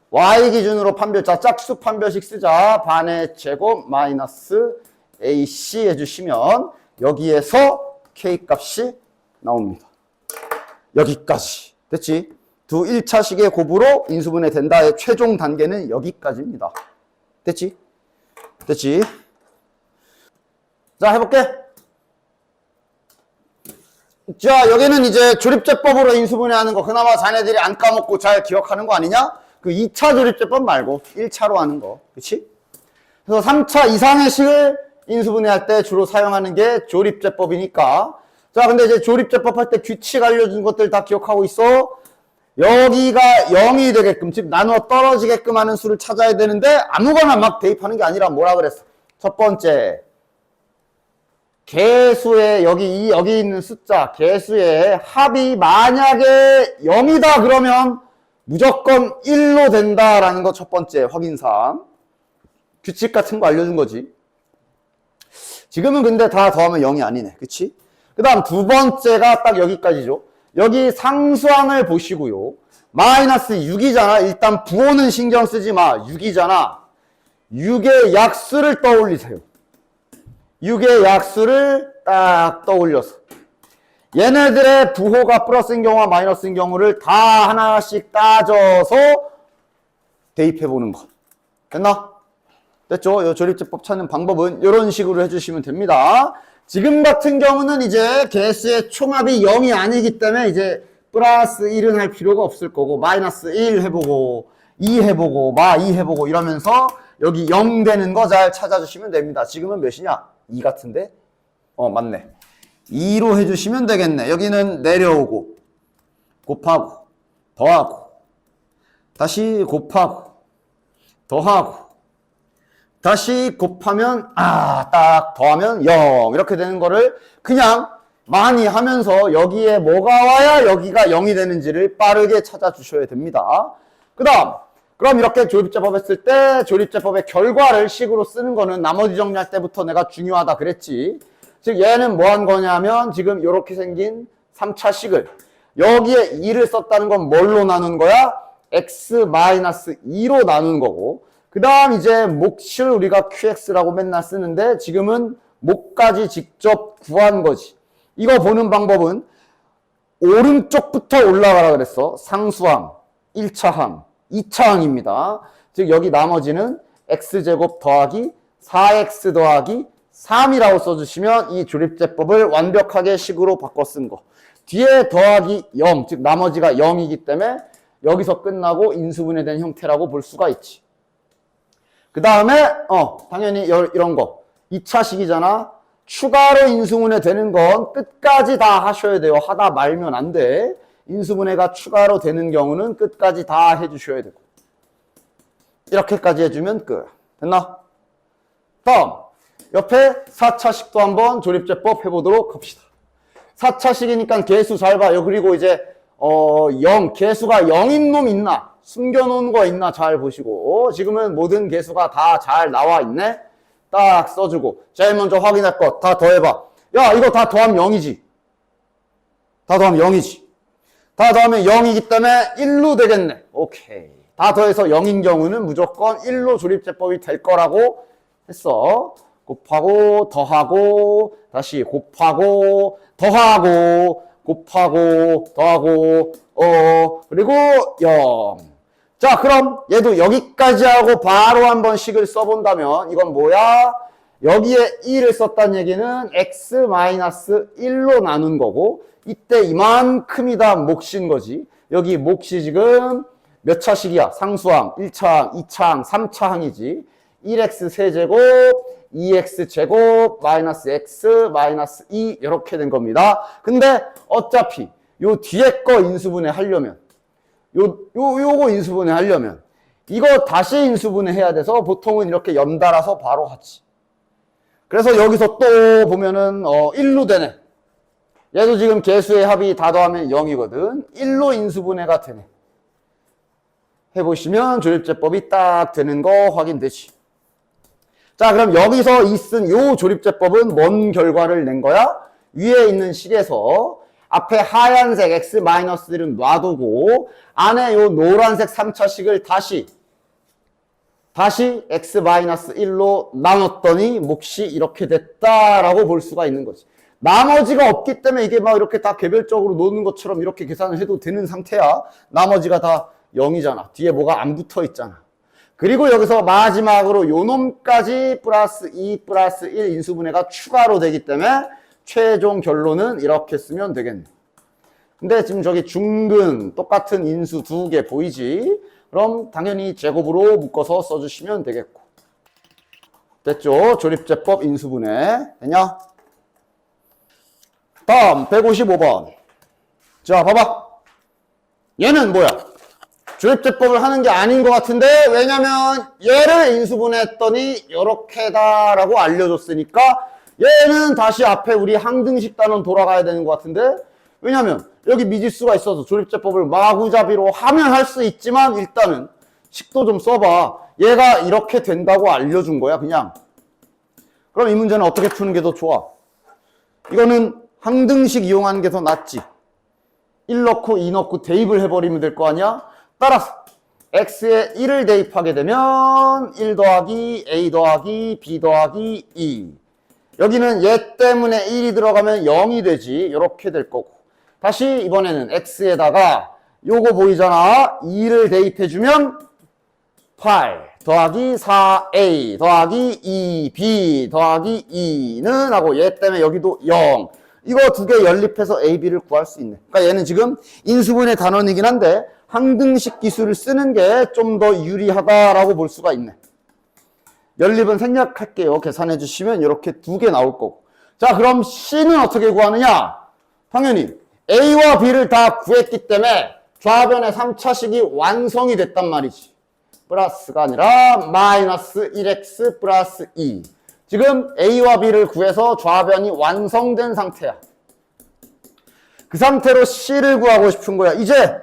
Y 기준으로 자, 짝수 판별식 쓰자. 반의 제곱 마이너스 AC 해주시면 여기에서 K 값이 나옵니다. 여기까지. 됐지? 두 1차식의 곱으로 인수분해 된다의 최종 단계는 여기까지입니다. 됐지? 됐지? 자, 해볼게. 자, 여기는 이제 조립제법으로 인수분해하는 거 그나마 자네들이 안 까먹고 잘 기억하는 거 아니냐? 그 2차 조립제법 말고 1차로 하는 거. 그치? 그래서 3차 이상의 식을 인수분해할 때 주로 사용하는 게 조립제법이니까. 자, 근데 이제 조립제법 할 때 규칙 알려준 것들 다 기억하고 있어? 여기가 0이 되게끔, 즉 나누어 떨어지게끔 하는 수를 찾아야 되는데 아무거나 막 대입하는 게 아니라 뭐라 그랬어? 첫 번째, 개수의 여기 있는 숫자 개수의 합이 만약에 0이다 그러면 무조건 1로 된다라는 거 첫 번째 확인사항. 규칙 같은 거 알려준 거지. 지금은 근데 다 더하면 0이 아니네. 그치? 그 다음 두 번째가 딱 여기까지죠. 여기 상수항을 보시고요. 마이너스 6이잖아. 일단 부호는 신경 쓰지 마. 6이잖아. 6의 약수를 떠올리세요. 6의 약수를 딱 떠올려서 얘네들의 부호가 플러스인 경우와 마이너스인 경우를 다 하나씩 따져서 대입해보는 거. 됐나? 됐죠? 이 조립제법 찾는 방법은 이런 식으로 해주시면 됩니다. 지금 같은 경우는 이제 개수의 총합이 0이 아니기 때문에 이제 플러스 1은 할 필요가 없을 거고 마이너스 1 해보고 2 해보고 2 해보고 이러면서 여기 0 되는 거 잘 찾아주시면 됩니다. 지금은 몇이냐? 2 같은데? 맞네. 2로 해주시면 되겠네. 여기는 내려오고 곱하고 더하고 다시 곱하고 더하고 다시 곱하면 딱 더하면 0 이렇게 되는 거를 그냥 많이 하면서 여기에 뭐가 와야 여기가 0이 되는지를 빠르게 찾아주셔야 됩니다. 그 다음 그럼 이렇게 조립제법 했을 때 조립제법의 결과를 식으로 쓰는 거는 나머지 정리할 때부터 내가 중요하다 그랬지. 즉 얘는 뭐 한 거냐면 지금 이렇게 생긴 3차식을 여기에 2를 썼다는 건 뭘로 나눈 거야? x-2로 나눈 거고 그 다음 이제 몫을 우리가 qx라고 맨날 쓰는데 지금은 몫까지 직접 구한 거지. 이거 보는 방법은 오른쪽부터 올라가라 그랬어. 상수항, 1차항, 2차항입니다. 즉 여기 나머지는 x제곱 더하기 4x 더하기 3이라고 써주시면 이 조립제법을 완벽하게 식으로 바꿔 쓴 거. 뒤에 더하기 0, 즉 나머지가 0이기 때문에 여기서 끝나고 인수분해된 형태라고 볼 수가 있지. 그 다음에 당연히 이런 거 2차식이잖아. 추가로 인수분해 되는 건 끝까지 다 하셔야 돼요. 하다 말면 안 돼. 인수분해가 추가로 되는 경우는 끝까지 다 해주셔야 되고 이렇게까지 해주면 끝. 됐나? 다음 옆에 4차식도 한번 조립제법 해보도록 합시다. 4차식이니까 개수 잘 봐요. 그리고 이제 0, 개수가 0인 놈 있나? 숨겨놓은 거 있나? 잘 보시고 지금은 모든 개수가 다 잘 나와 있네? 딱 써주고 제일 먼저 확인할 것 다 더해봐. 야 이거 다 더하면 0이지. 다 더하면 0이지. 다 더하면 0이기 때문에 1로 되겠네. 오케이. 다 더해서 0인 경우는 무조건 1로 조립제법이 될 거라고 했어. 곱하고 더하고 다시 곱하고 더하고 곱하고 더하고 그리고 0. 자 그럼 얘도 여기까지 하고 바로 한번 식을 써본다면 이건 뭐야? 여기에 2를 썼다는 얘기는 x-1로 나눈 거고 이때 이만큼이다 몫인 거지. 여기 몫이 지금 몇 차식이야? 상수항 1차항, 2차항, 3차항이지. 1x 세제곱 2x 제곱 마이너스 x 마이너스 2 이렇게 된 겁니다. 근데 어차피 요 뒤에 거 인수분해 하려면 요거 인수분해 하려면 이거 다시 인수분해 해야 돼서 보통은 이렇게 연달아서 바로 하지. 그래서 여기서 또 보면은 1로 되네. 얘도 지금 개수의 합이 다 더하면 0이거든. 1로 인수분해가 되네. 해보시면 조립제법이 딱 되는 거 확인되지. 자 그럼 여기서 이 쓴 요 조립제법은 뭔 결과를 낸 거야? 위에 있는 식에서 앞에 하얀색 x-1은 놔두고 안에 요 노란색 3차식을 다시 x-1로 나눴더니 몫이 이렇게 됐다라고 볼 수가 있는 거지. 나머지가 없기 때문에 이게 막 이렇게 다 개별적으로 노는 것처럼 이렇게 계산을 해도 되는 상태야. 나머지가 다 0이잖아. 뒤에 뭐가 안 붙어 있잖아. 그리고 여기서 마지막으로 요 놈까지 플러스 2 플러스 1 인수분해가 추가로 되기 때문에 최종 결론은 이렇게 쓰면 되겠네. 근데 지금 저기 중근 똑같은 인수 두 개 보이지? 그럼 당연히 제곱으로 묶어서 써주시면 되겠고. 됐죠? 조립제법 인수분해. 되냐? 다음 155번. 자, 봐봐. 얘는 뭐야? 조립제법을 하는 게 아닌 것 같은데, 왜냐면 얘를 인수분해했더니 이렇게다라고 알려줬으니까 얘는 다시 앞에 우리 항등식 단원 돌아가야 되는 것 같은데, 왜냐면 여기 미지수가 있어서 조립제법을 마구잡이로 하면 할 수 있지만 일단은 식도 좀 써봐. 얘가 이렇게 된다고 알려준 거야, 그냥. 그럼 이 문제는 어떻게 푸는 게 더 좋아? 이거는 항등식 이용하는 게 더 낫지. 1 넣고 2 넣고 대입을 해버리면 될 거 아니야? 따라서 x에 1을 대입하게 되면 1 더하기 a 더하기 b 더하기 2. 여기는 얘 때문에 1이 들어가면 0이 되지. 이렇게 될 거고. 다시 이번에는 x에다가 요거 보이잖아. 2를 대입해주면 8 더하기 4a 더하기 2b 더하기 2는 하고 얘 때문에 여기도 0. 이거 두 개 연립해서 a, b를 구할 수 있네. 그러니까 얘는 지금 인수분해 단원이긴 한데 항등식 기술을 쓰는 게 좀 더 유리하다라고 볼 수가 있네. 연립은 생략할게요. 계산해 주시면 이렇게 두 개 나올 거고. 자, 그럼 C는 어떻게 구하느냐? 당연히 A와 B를 다 구했기 때문에 좌변의 3차식이 완성이 됐단 말이지. 플러스가 아니라 마이너스 1x 플러스 2. 지금 A와 B를 구해서 좌변이 완성된 상태야. 그 상태로 C를 구하고 싶은 거야. 이제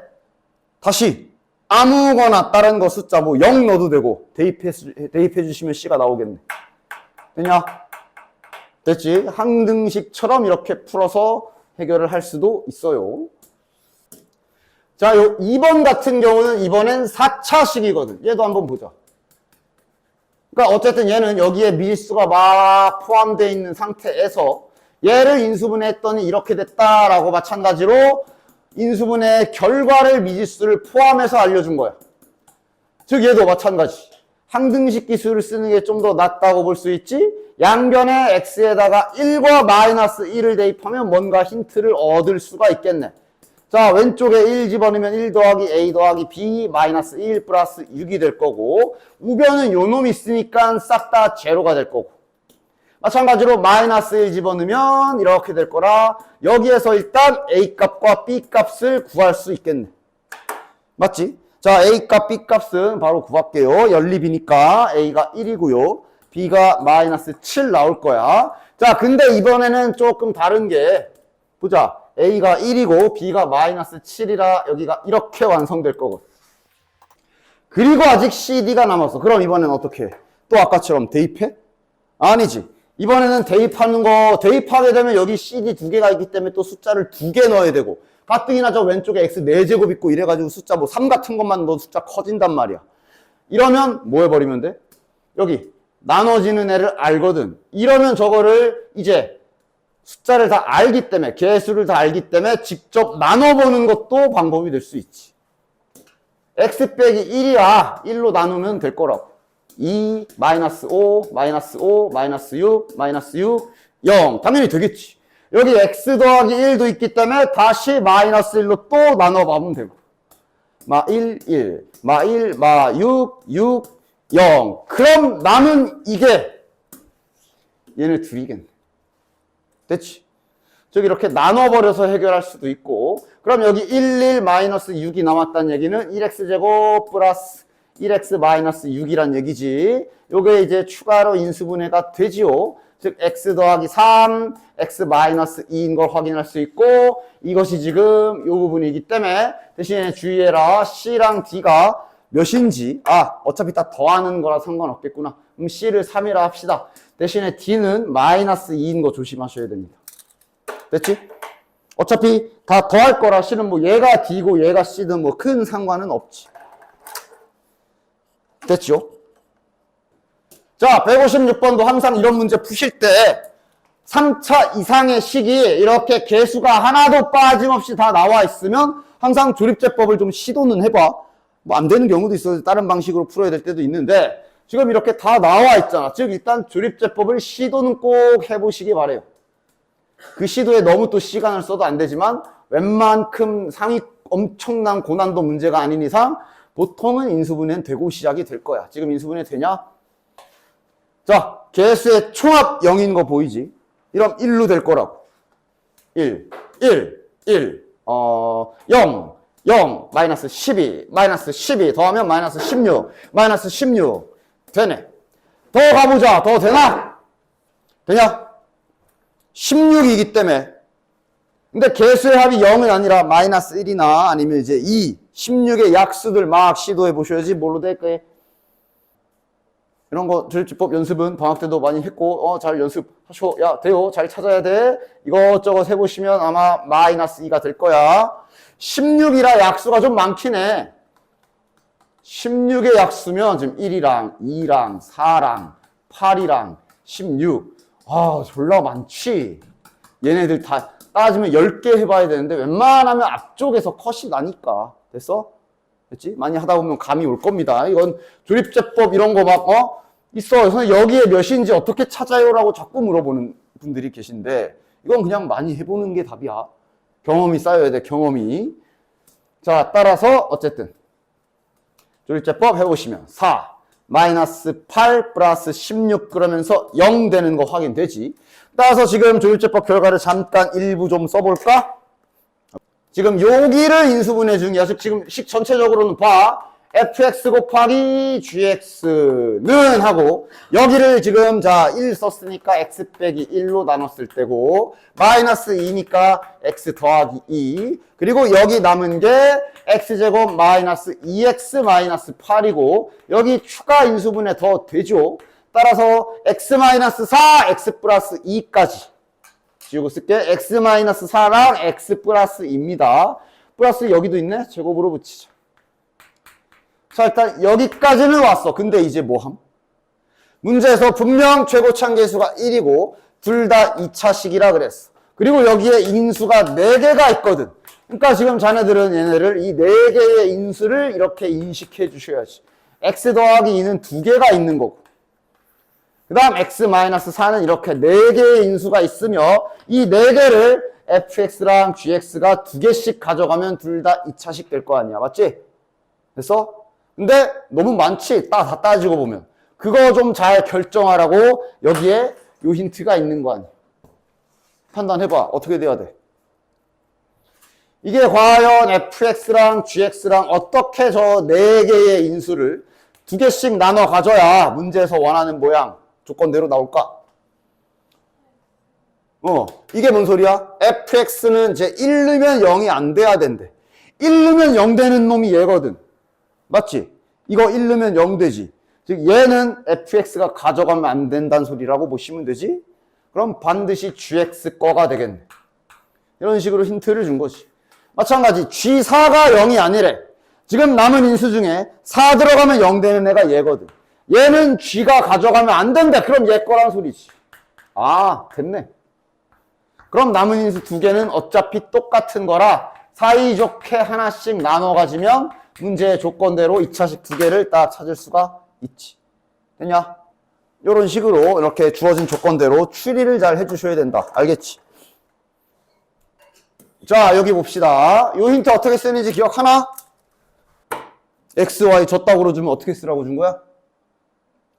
다시 아무거나 다른 거 숫자 뭐 0 넣어도 되고 대입해 주시면 C가 나오겠네. 되냐? 됐지? 항등식처럼 이렇게 풀어서 해결을 할 수도 있어요. 자, 요 2번 같은 경우는 이번엔 4차식이거든. 얘도 한번 보자. 그러니까 어쨌든 얘는 여기에 미지수가 막 포함되어 있는 상태에서 얘를 인수분해했더니 이렇게 됐다라고 마찬가지로 인수분해의 결과를 미지수를 포함해서 알려준 거야. 즉 얘도 마찬가지. 항등식 기술을 쓰는 게 좀 더 낫다고 볼 수 있지. 양변에 x에다가 1과 마이너스 1을 대입하면 뭔가 힌트를 얻을 수가 있겠네. 자, 왼쪽에 1 집어넣으면 1 더하기 a 더하기 b 마이너스 1 플러스 6이 될 거고, 우변은 요 놈이 있으니까 싹 다 제로가 될 거고, 마찬가지로 마이너스 1 집어넣으면 이렇게 될 거라 여기에서 일단 a 값과 b 값을 구할 수 있겠네. 맞지? 자, a 값, b 값은 바로 구할게요. 연립이니까 a가 1이고요. b가 마이너스 7 나올 거야. 자, 근데 이번에는 조금 다른 게, 보자. a가 1이고 b가 마이너스 7이라 여기가 이렇게 완성될 거거든. 그리고 아직 cd가 남았어. 그럼 이번엔 어떻게 해? 또 아까처럼 대입해? 아니지. 이번에는 대입하는 거, 대입하게 되면 여기 cd 두 개가 있기 때문에 또 숫자를 두 개 넣어야 되고, 가뜩이나 저 왼쪽에 x 4제곱 있고 이래가지고 숫자 뭐 3 같은 것만 넣어도 숫자 커진단 말이야. 이러면 뭐 해버리면 돼? 여기 나눠지는 애를 알거든. 이러면 저거를 이제 숫자를 다 알기 때문에, 개수를 다 알기 때문에 직접 나눠보는 것도 방법이 될 수 있지. x 빼기 1이야. 1로 나누면 될 거라고. 2, 마이너스 5, 마이너스 5, 마이너스 6, 마이너스 6, 0. 당연히 되겠지. 여기 x 더하기 1도 있기 때문에 다시 마이너스 1로 또 나눠보면 되고. 마 1, 1, 마 1, 마 6, 6, 0. 그럼 남은 이게 얘네 둘이겠네. 됐지? 즉 이렇게 나눠버려서 해결할 수도 있고, 그럼 여기 1, 1, 마이너스 6이 남았다는 얘기는 1x제곱 플러스 1x 마이너스 6이란 얘기지. 요게 이제 추가로 인수분해가 되지요. 즉 x 더하기 3, x 마이너스 2인 걸 확인할 수 있고, 이것이 지금 요 부분이기 때문에 대신에 주의해라. c랑 d가 몇인지, 어차피 다 더하는 거라 상관없겠구나. 그럼 c를 3이라 합시다. 대신에 d는 마이너스 2인 거 조심하셔야 됩니다. 됐지? 어차피 다 더할 거라 c는 뭐 얘가 d고 얘가 c든 뭐 큰 상관은 없지. 됐죠? 자, 156번도 항상 이런 문제 푸실 때 3차 이상의 식이 이렇게 개수가 하나도 빠짐없이 다 나와 있으면 항상 조립제법을 좀 시도는 해봐. 뭐 안 되는 경우도 있어서 다른 방식으로 풀어야 될 때도 있는데 지금 이렇게 다 나와 있잖아. 즉 일단 조립제법을 시도는 꼭 해보시기 바래요. 그 시도에 너무 또 시간을 써도 안 되지만 웬만큼 상위 엄청난 고난도 문제가 아닌 이상 보통은 인수분해는 되고 시작이 될 거야. 지금 인수분해 되냐? 자, 개수의 총합 0인 거 보이지? 이러면 1로 될 거라고. 1, 0, 0, 마이너스 12, 마이너스 12 더하면 마이너스 16, 마이너스 16 되네. 더 가보자. 더 되나? 되냐? 16이기 때문에. 근데 개수의 합이 0은 아니라 마이너스 1이나 아니면 이제 2, 16의 약수들 막 시도해 보셔야지 뭘로 될까요? 이런 거 조립제법 연습은 방학 때도 많이 했고 잘 연습하셔. 야 돼요. 잘 찾아야 돼. 이것저것 해보시면 아마 마이너스 2가 될 거야. 16이라 약수가 좀 많긴 해. 16의 약수면 지금 1이랑 2랑 4랑 8이랑 16. 아 졸라 많지. 얘네들 다 따지면 10개 해봐야 되는데 웬만하면 앞쪽에서 컷이 나니까. 됐어? 됐지? 많이 하다 보면 감이 올 겁니다. 이건 조립제법 이런 거 막 있어. 그래서 여기에 몇인지 어떻게 찾아요라고 자꾸 물어보는 분들이 계신데 이건 그냥 많이 해보는 게 답이야. 경험이 쌓여야 돼. 경험이. 자 따라서 어쨌든 조립제법 해보시면 4 마이너스 8 플러스 16 그러면서 0 되는 거 확인되지. 따라서 지금 조립제법 결과를 잠깐 일부 좀 써볼까? 지금 여기를 인수분해 중이야. 지금 식 전체적으로는 봐. fx 곱하기 gx는 하고 여기를 지금 자 1 썼으니까 x 빼기 1로 나눴을 때고 마이너스 2니까 x 더하기 2 그리고 여기 남은 게 x제곱 마이너스 2x 마이너스 8이고 여기 추가 인수분해 더 되죠. 따라서 x 마이너스 4 x 플러스 2까지 지우고 쓸게. x 마이너스 4랑 x 플러스 2입니다. 플러스 여기도 있네. 제곱으로 붙이자. 자 일단 여기까지는 왔어. 근데 이제 뭐함? 문제에서 분명 최고참 계수가 1이고 둘 다 2차식이라 그랬어. 그리고 여기에 인수가 4개가 있거든. 그러니까 지금 자네들은 얘네를 이 4개의 인수를 이렇게 인식해 주셔야지. x 더하기 2는 2개가 있는 거고 그 다음 x-4는 이렇게 4개의 인수가 있으며 이 4개를 fx랑 gx가 2개씩 가져가면 둘 다 2차식 될 거 아니야. 맞지? 됐어? 근데 너무 많지? 다 따지고 보면. 그거 좀 잘 결정하라고 여기에 요 힌트가 있는 거 아니야. 판단해봐. 어떻게 돼야 돼? 이게 과연 fx랑 gx랑 어떻게 저 4개의 인수를 2개씩 나눠 가져야 문제에서 원하는 모양, 조건대로 나올까? 이게 뭔 소리야? fx는 이제 1 넣으면 0이 안 돼야 된대. 1 넣으면 0 되는 놈이 얘거든. 맞지? 이거 1 넣으면 0 되지. 즉 얘는 fx가 가져가면 안 된다는 소리라고 보시면 되지? 그럼 반드시 gx 거가 되겠네. 이런 식으로 힌트를 준 거지. 마찬가지 g4가 0이 아니래. 지금 남은 인수 중에 4 들어가면 0 되는 애가 얘거든. 얘는 g가 가져가면 안 된다. 그럼 얘 거란 소리지. 아 됐네. 그럼 남은 인수 2개는 어차피 똑같은 거라 사이좋게 하나씩 나눠 가지면 문제의 조건대로 2차식 2개를 딱 찾을 수가 있지. 됐냐? 이런 식으로 이렇게 주어진 조건대로 추리를 잘 해주셔야 된다. 알겠지? 자 여기 봅시다. 이 힌트 어떻게 쓰는지 기억하나? x, y 줬다고 주면 어떻게 쓰라고 준 거야?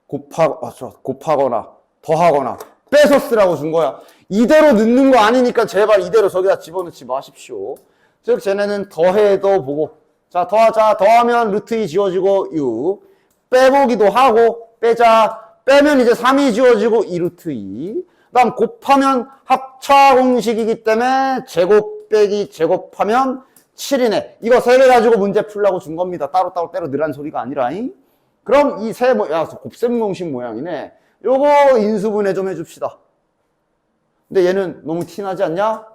곱하거나 더하거나 빼서 쓰라고 준 거야. 이대로 넣는 거 아니니까 제발 이대로 저기다 집어넣지 마십시오. 즉 쟤네는 더해도 보고 자 더하자. 더하면 루트 2 지워지고 6 빼보기도 하고 빼자. 빼면 이제 3이 지워지고 2루트 2 그 다음 곱하면 합차 공식이기 때문에 제곱 빼기 제곱하면 7이네. 이거 3개 가지고 문제 풀라고 준 겁니다. 따로따로 때려 넣으란 소리가 아니라잉. 그럼 이 세 야 곱셈 공식 모양이네. 요거 인수분해 좀 해줍시다. 근데 얘는 너무 티나지 않냐?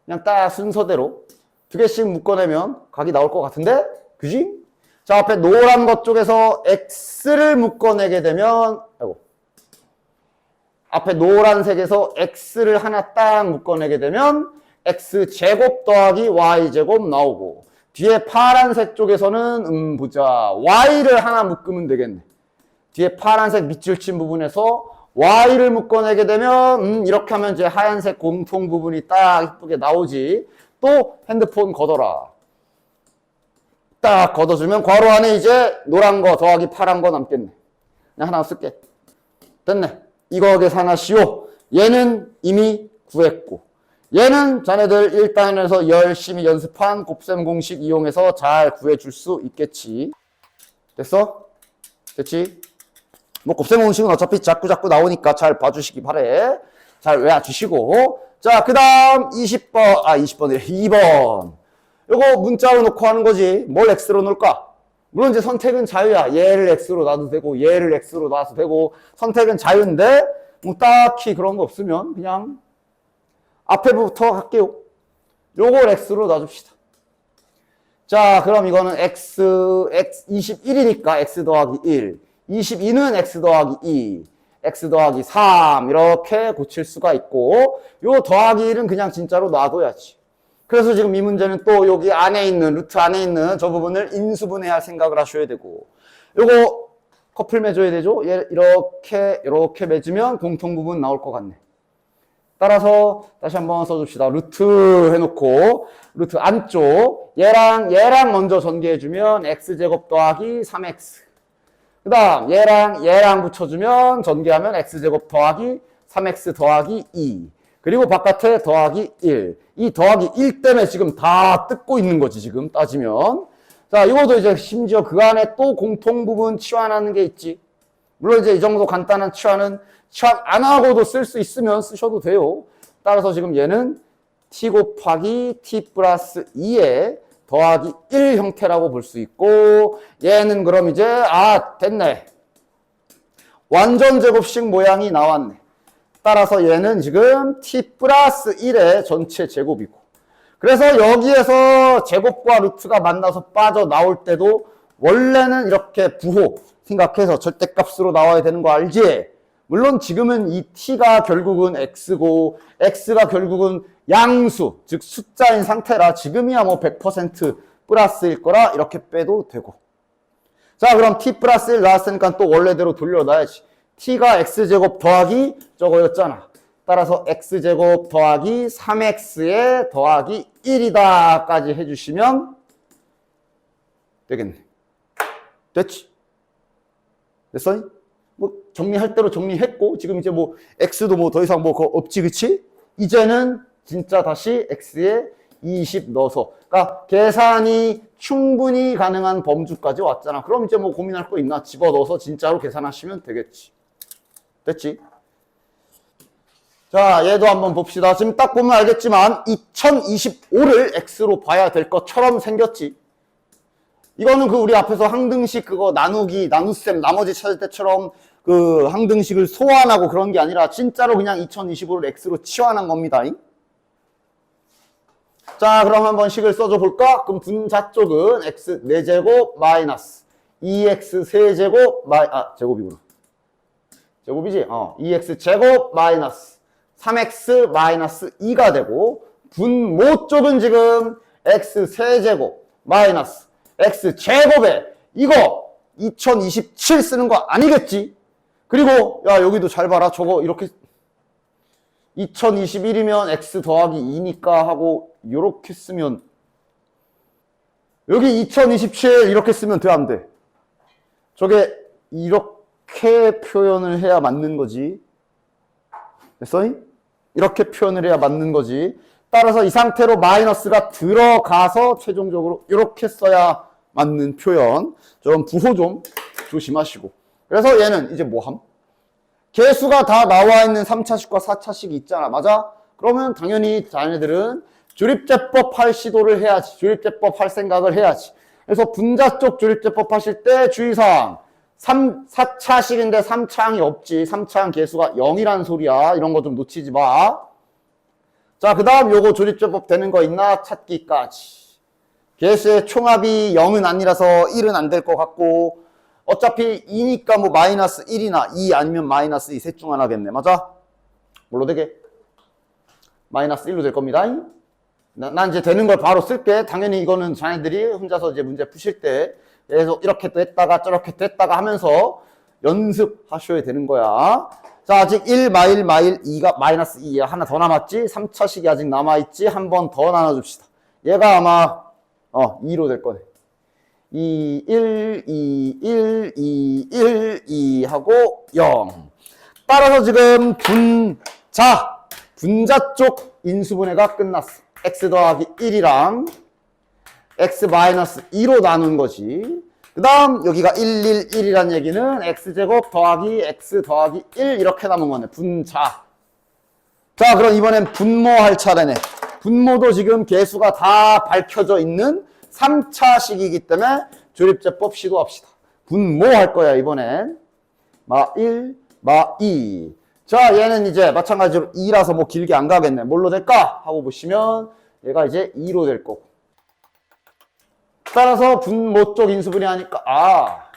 그냥 딱 순서대로 2개씩 묶어내면 각이 나올 것 같은데? 그지? 자, 앞에 노란 것 쪽에서 x를 묶어내게 되면, 아이고, 앞에 노란색에서 x를 하나 딱 묶어내게 되면 x제곱 더하기 y제곱 나오고, 뒤에 파란색 쪽에서는 보자, y를 하나 묶으면 되겠네. 뒤에 파란색 밑줄 친 부분에서 y를 묶어내게 되면 이렇게 하면 이제 하얀색 공통 부분이 딱 이쁘게 나오지. 또 핸드폰 걷어라. 딱 걷어주면 괄호 안에 이제 노란 거 더하기 파란 거 남겠네. 그냥 하나 쓸게. 됐네. 이거 계산하시오. 얘는 이미 구했고, 얘는 자네들 1단에서 열심히 연습한 곱셈 공식 이용해서 잘 구해줄 수 있겠지. 됐어? 됐지? 뭐 곱셈 공식은 어차피 자꾸 나오니까 잘 봐주시기 바래. 잘 외워주시고. 자, 그 다음 20번이래. 2번. 요거 문자로 놓고 하는 거지. 뭘 x로 놓을까? 물론 이제 선택은 자유야. 얘를 x로 놔도 되고, 얘를 x로 놔도 되고, 선택은 자유인데, 뭐 딱히 그런 거 없으면 그냥 앞에부터 할게요. 요걸 x로 놔줍시다. 자, 그럼 이거는 x 21이니까 x 더하기 1. 22는 x 더하기 2, x 더하기 3 이렇게 고칠 수가 있고, 요 더하기 1은 그냥 진짜로 놔둬야지. 그래서 지금 이 문제는 또 여기 안에 있는, 루트 안에 있는 저 부분을 인수분해할 생각을 하셔야 되고, 요거 커플 맺어야 되죠? 얘 이렇게 맺으면 공통 부분 나올 것 같네. 따라서 다시 한번 써줍시다. 루트 해놓고, 루트 안쪽 얘랑 먼저 전개해주면 x제곱 더하기 3x, 그 다음 얘랑 붙여주면 전개하면 x제곱 더하기 3x 더하기 2, 그리고 바깥에 더하기 1. 이 더하기 1 때문에 지금 다 뜯고 있는 거지, 지금 따지면. 자, 이것도 이제 심지어 그 안에 또 공통 부분 치환하는 게 있지. 물론 이제 이 정도 간단한 치환은 치환 안 하고도 쓸 수 있으면 쓰셔도 돼요. 따라서 지금 얘는 t 곱하기 t 플러스 2에 더하기 1 형태라고 볼 수 있고, 얘는 그럼 이제 됐네. 완전 제곱식 모양이 나왔네. 따라서 얘는 지금 t 플러스 1의 전체 제곱이고, 그래서 여기에서 제곱과 루트가 만나서 빠져나올 때도 원래는 이렇게 부호 생각해서 절대값으로 나와야 되는 거 알지? 물론 지금은 이 t가 결국은 x고 x가 결국은 양수, 즉 숫자인 상태라 지금이야 뭐 100% 플러스일 거라 이렇게 빼도 되고. 자, 그럼 t 플러스 1 나왔으니까 또 원래대로 돌려놔야지. t가 x제곱 더하기 저거였잖아. 따라서 x제곱 더하기 3x에 더하기 1이다 까지 해주시면 되겠네. 됐지? 됐어? 뭐 정리할 대로 정리했고, 지금 이제 뭐 x도 뭐 더 이상 뭐 없지, 그치? 이제는 진짜 다시 x에 20 넣어서, 그러니까 계산이 충분히 가능한 범주까지 왔잖아. 그럼 이제 뭐 고민할 거 있나? 집어넣어서 진짜로 계산하시면 되겠지. 됐지? 자, 얘도 한번 봅시다. 지금 딱 보면 알겠지만 2025를 x로 봐야 될 것처럼 생겼지. 이거는 그 우리 앞에서 항등식 그거 나누기, 나눗셈 나머지 찾을 때처럼 그 항등식을 소환하고 그런 게 아니라 진짜로 그냥 2025를 x로 치환한 겁니다. 자, 그럼 한번 식을 써줘 볼까? 그럼 분자 쪽은 x 4제곱 마이너스 2x 세제곱 제곱이구나. 제곱이지? 2x 제곱 마이너스 3x 마이너스 2가 되고, 분모 쪽은 지금 x 세제곱 마이너스 x 제곱에 이거 2027 쓰는 거 아니겠지? 그리고 야, 여기도 잘 봐라. 저거 이렇게 2021이면 x 더하기 2니까 하고 이렇게 쓰면, 여기 2027 이렇게 쓰면 돼, 안 돼? 저게 이렇게 표현을 해야 맞는 거지. 됐어? 이렇게 표현을 해야 맞는 거지. 따라서 이 상태로 마이너스가 들어가서 최종적으로 이렇게 써야 맞는 표현. 좀 부호 좀 조심하시고. 그래서 얘는 이제 뭐함? 개수가 다 나와 있는 3차식과 4차식이 있잖아. 맞아? 그러면 당연히 자네들은 조립제법 할 시도를 해야지. 조립제법 할 생각을 해야지. 그래서 분자 쪽 조립제법 하실 때 주의사항. 4차식인데 3차항이 없지. 3차항 개수가 0이란 소리야. 이런 거 좀 놓치지 마. 자, 그 다음 요거 조립제법 되는 거 있나 찾기까지. 개수의 총합이 0은 아니라서 1은 안 될 것 같고, 어차피 2니까 뭐 마이너스 1이나 2 아니면 마이너스 2 셋 중 하나겠네. 맞아? 뭘로 되게? 마이너스 1로 될 겁니다. 난 이제 되는 걸 바로 쓸게. 당연히 이거는 자네들이 혼자서 이제 문제 푸실 때 계속 이렇게 또 했다가 저렇게 또 했다가 하면서 연습하셔야 되는 거야. 자, 아직 1, 마일, 2가 마이너스 2야. 하나 더 남았지? 3차식이 아직 남아있지? 한 번 더 나눠줍시다. 얘가 아마 2로 될 거네. 2, 1, 2, 1, 2, 1, 2 하고 0. 따라서 지금 분자 쪽 인수분해가 끝났어. x 더하기 1이랑 x 마이너스 2로 나눈 거지. 그 다음 여기가 1, 1, 1이란 얘기는 x제곱 더하기 x 더하기 1 이렇게 남은 거네. 분자. 자, 그럼 이번엔 분모할 차례네. 분모도 지금 개수가 다 밝혀져 있는 3차식이기 때문에 조립제법 시도합시다. 분모할 거야 이번엔. 마 1, 마 2. 자, 얘는 이제 마찬가지로 2라서 뭐 길게 안 가겠네. 뭘로 될까? 하고 보시면 얘가 이제 2로 될 거고. 따라서 분모 쪽 인수분해 하니까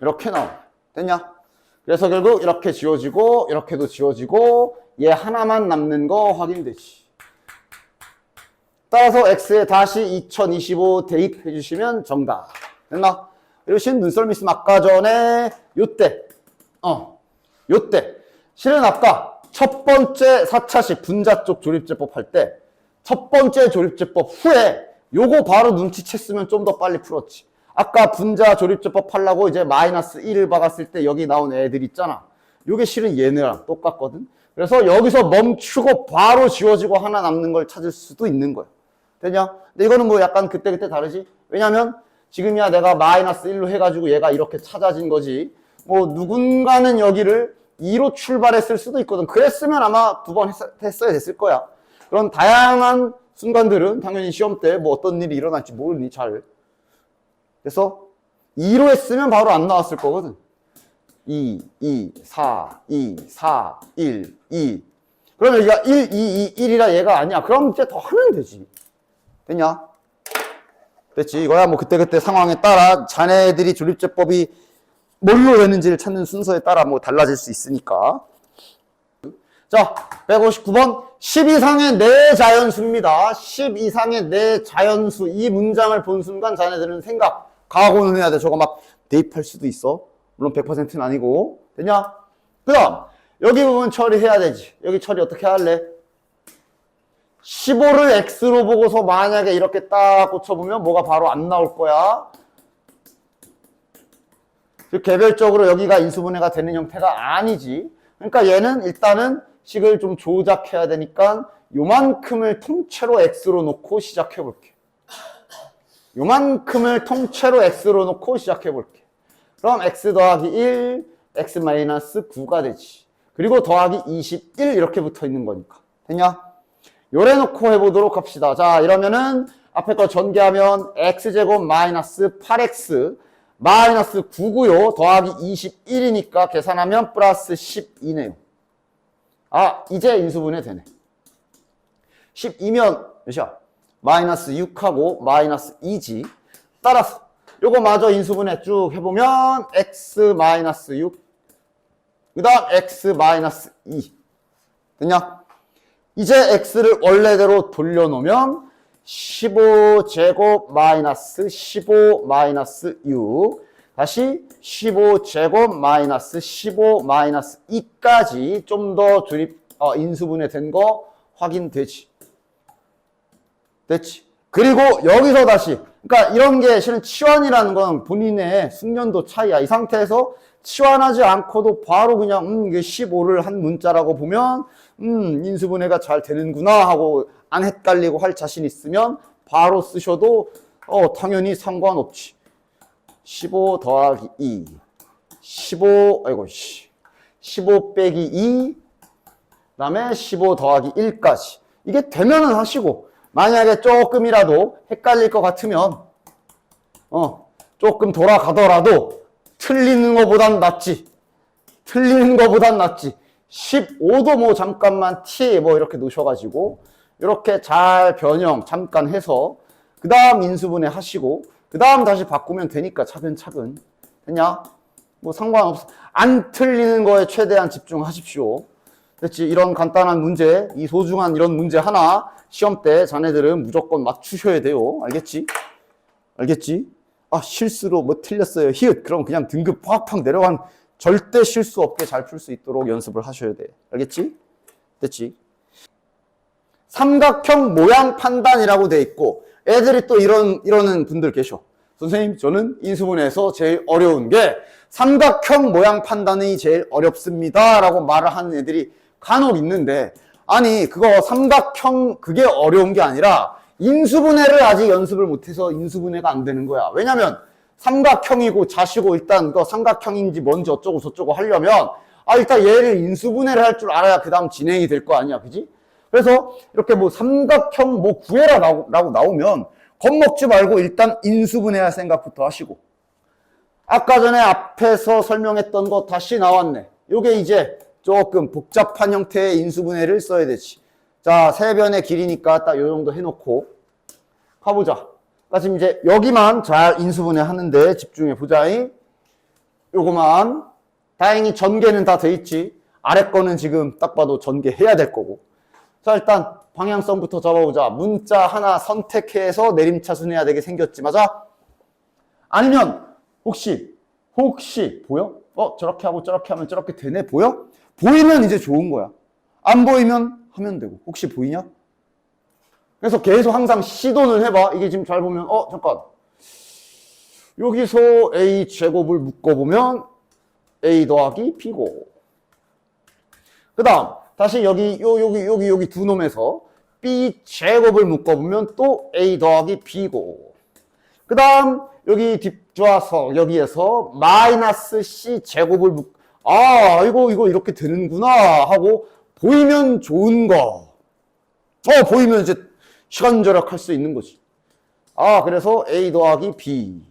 이렇게 나와. 됐냐? 그래서 결국 이렇게 지워지고 이렇게도 지워지고 얘 하나만 남는 거 확인되지. 따라서 x에 다시 2025 대입해 주시면 정답. 됐나? 이러신 눈썰미 있으면 아까 전에 요때 실은 아까 첫 번째 4차식 분자 쪽 조립제법 할 때 첫 번째 조립제법 후에 요거 바로 눈치챘으면 좀 더 빨리 풀었지. 아까 분자 조립제법 하려고 이제 마이너스 1을 박았을 때 여기 나온 애들 있잖아. 요게 실은 얘네랑 똑같거든. 그래서 여기서 멈추고 바로 지워지고 하나 남는 걸 찾을 수도 있는 거야. 되냐? 근데 이거는 뭐 약간 그때그때 다르지. 왜냐면 지금이야 내가 마이너스 1로 해가지고 얘가 이렇게 찾아진 거지. 뭐 누군가는 여기를 2로 출발했을 수도 있거든. 그랬으면 아마 2번 했어야 됐을 거야. 그런 다양한 순간들은 당연히 시험 때 뭐 어떤 일이 일어날지 모르니 잘. 그래서 2로 했으면 바로 안 나왔을 거거든. 2, 2, 4, 2, 4, 1, 2. 그러면 여기가 1, 2, 2, 1이라 얘가 아니야. 그럼 이제 더 하면 되지. 됐냐? 됐지. 이거야 뭐 그때그때 상황에 따라 자네들이 조립제법이 뭘로 되는지를 찾는 순서에 따라 뭐 달라질 수 있으니까. 자, 159번 10 이상의 네 자연수입니다. 10 이상의 네 자연수. 이 문장을 본 순간 자네들은 생각, 각오는 해야 돼. 저거 막 대입할 수도 있어. 물론 100%는 아니고. 됐냐? 그 다음 여기 부분 처리해야 되지. 여기 처리 어떻게 할래? 15를 x로 보고서 만약에 이렇게 딱 꽂혀보면 뭐가 바로 안 나올 거야. 개별적으로 여기가 인수분해가 되는 형태가 아니지. 그러니까 얘는 일단은 식을 좀 조작해야 되니까 요만큼을 통째로 x로 놓고 시작해 볼게. 요만큼을 통째로 x로 놓고 시작해 볼게. 그럼 x 더하기 1, x 마이너스 9가 되지. 그리고 더하기 21 이렇게 붙어 있는 거니까. 됐냐? 요래 놓고 해보도록 합시다. 자, 이러면은 앞에 거 전개하면 x제곱 마이너스 8x 마이너스 9고요. 더하기 21이니까 계산하면 플러스 12네요. 아, 이제 인수분해 되네. 12면 몇이야? 마이너스 6하고 마이너스 2지. 따라서 요거 마저 인수분해 쭉 해보면 x 마이너스 6, 그 다음 x 마이너스 2. 됐냐? 이제 x를 원래대로 돌려놓으면 15제곱 마이너스 15 마이너스 6, 다시 15제곱 마이너스 15 마이너스 2까지 좀 더 인수분해 된 거 확인되지. 됐지? 그리고 여기서 다시, 그러니까 이런 게 실은 치환이라는 건 본인의 숙련도 차이야. 이 상태에서 치환하지 않고도 바로 그냥 이게 15를 한 문자라고 보면 인수분해가 잘 되는구나 하고 안 헷갈리고 할 자신 있으면 바로 쓰셔도 당연히 상관없지. 15 더하기 2 15 빼기 2 그다음에 15 더하기 1까지 이게 되면은 하시고, 만약에 조금이라도 헷갈릴 것 같으면 조금 돌아가더라도 틀리는 것보단 낫지. 15도 뭐 잠깐만 t 뭐 이렇게 놓으셔가지고 이렇게 잘 변형 잠깐 해서 그 다음 인수분해 하시고 그 다음 다시 바꾸면 되니까 차근차근. 됐냐? 뭐 상관없어. 안 틀리는 거에 최대한 집중하십시오. 됐지? 이런 간단한 문제, 이 소중한 이런 문제 하나 시험 때 자네들은 무조건 맞추셔야 돼요. 알겠지? 알겠지? 아, 실수로 뭐 틀렸어요. 히읗. 그럼 그냥 등급 팍팍 내려간 절대 실수 없게 잘 풀 수 있도록 연습을 하셔야 돼. 알겠지? 됐지? 삼각형 모양 판단이라고 돼 있고 애들이 또 이러는 분들 계셔. 선생님, 저는 인수분해에서 제일 어려운 게 삼각형 모양 판단이 제일 어렵습니다 라고 말을 하는 애들이 간혹 있는데, 아니 그거 삼각형 그게 어려운 게 아니라 인수분해를 아직 연습을 못해서 인수분해가 안 되는 거야. 왜냐면 삼각형이고 자시고 일단 그 삼각형인지 뭔지 어쩌고 저쩌고 하려면 일단 얘를 인수분해를 할 줄 알아야 그 다음 진행이 될 거 아니야. 그지? 그래서 이렇게 뭐 삼각형 뭐 구해라 라고 나오면 겁먹지 말고 일단 인수분해할 생각부터 하시고, 아까 전에 앞에서 설명했던 거 다시 나왔네. 요게 이제 조금 복잡한 형태의 인수분해를 써야 되지. 자, 세변의 길이니까 딱 요 정도 해놓고 가보자. 지금 이제 여기만 잘 인수분해 하는데 집중해 보자. 요거만. 다행히 전개는 다 돼 있지. 아래 거는 지금 딱 봐도 전개해야 될 거고. 자, 일단 방향성부터 잡아보자. 문자 하나 선택해서 내림차순해야 되게 생겼지. 맞아? 아니면 혹시 보여? 저렇게 하고 저렇게 하면 저렇게 되네. 보여? 보이면 이제 좋은 거야. 안 보이면 하면 되고. 혹시 보이냐? 그래서 계속 항상 시도는 해봐. 이게 지금 잘 보면 잠깐 여기서 A 제곱을 묶어보면 A 더하기 B고, 그 다음 다시 여기 두 놈에서 B 제곱을 묶어보면 또 A 더하기 B고, 그 다음 여기 뒷좌석 여기에서 마이너스 C 제곱을 이거 이렇게 되는구나 하고 보이면 좋은 거. 보이면 이제 시간 절약할 수 있는 거지. 그래서 A 더하기 B.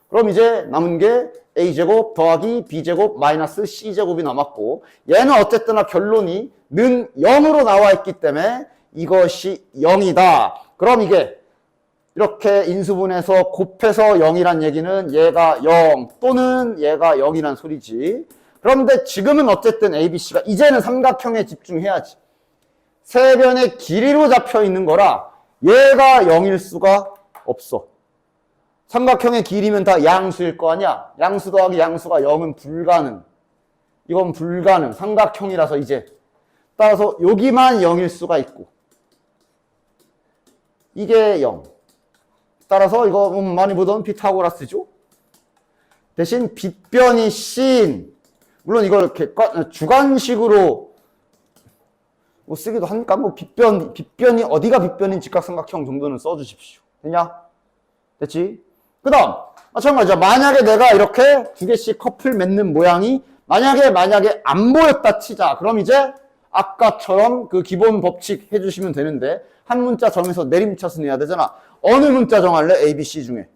그럼 이제 남은 게 A제곱 더하기 B제곱 마이너스 C제곱이 남았고, 얘는 어쨌든 결론이 는 0으로 나와 있기 때문에 이것이 0이다. 그럼 이게 이렇게 인수분해서 곱해서 0이란 얘기는 얘가 0 또는 얘가 0이란 소리지. 그런데 지금은 어쨌든 ABC가 이제는 삼각형에 집중해야지. 세변의 길이로 잡혀 있는 거라 얘가 0일 수가 없어. 삼각형의 길이면 다 양수일 거 아니야. 양수 더하기 양수가 0은 불가능. 이건 불가능. 삼각형이라서 이제. 따라서 여기만 0일 수가 있고 이게 0. 따라서 이거 많이 보던 피타고라스죠. 대신 빗변이 C인, 물론 이걸 이렇게 주관식으로 뭐 쓰기도 하니까 빗변이 어디가 빗변인 직각삼각형 정도는 써주십시오. 됐냐? 됐지? 그 다음 마찬가지야. 만약에 내가 이렇게 두 개씩 커플 맺는 모양이 만약에 안 보였다 치자. 그럼 이제 아까처럼 그 기본 법칙 해주시면 되는데, 한 문자 정해서 내림차순 해야 되잖아. 어느 문자 정할래? A, B, C 중에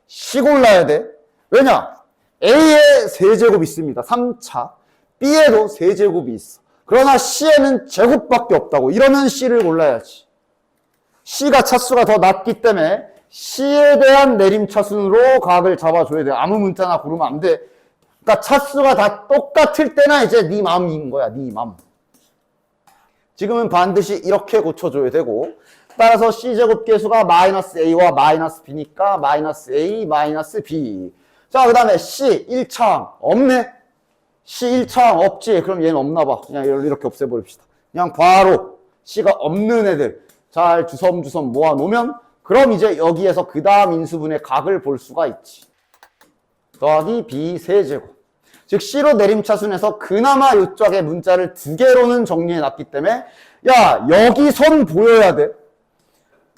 C 골라야 돼. 왜냐? A에 세제곱이 있습니다. 3차. B에도 세제곱이 있어. 그러나 C에는 제곱밖에 없다고. 이러면 C를 골라야지. C가 차수가 더 낮기 때문에 C에 대한 내림차순으로 각을 잡아줘야 돼. 아무 문자나 고르면 안 돼. 그러니까 차수가 다 똑같을 때나 이제 네 마음인 거야. 네 마음. 지금은 반드시 이렇게 고쳐줘야 되고, 따라서 C제곱 계수가 마이너스 A와 마이너스 B니까 마이너스 A, 마이너스 B. 자, 그 다음에 C 1차항 없네? C 1차항 없지? 그럼 얘는 없나 봐. 그냥 이렇게 없애버립시다. 그냥 바로 C가 없는 애들 잘 주섬주섬 모아놓으면, 그럼 이제 여기에서 그 다음 인수분의 각을 볼 수가 있지. 더하기 B 세제곱. 즉 C로 내림차순에서 그나마 이쪽에 문자를 두 개로는 정리해놨기 때문에 여기 선 보여야 돼.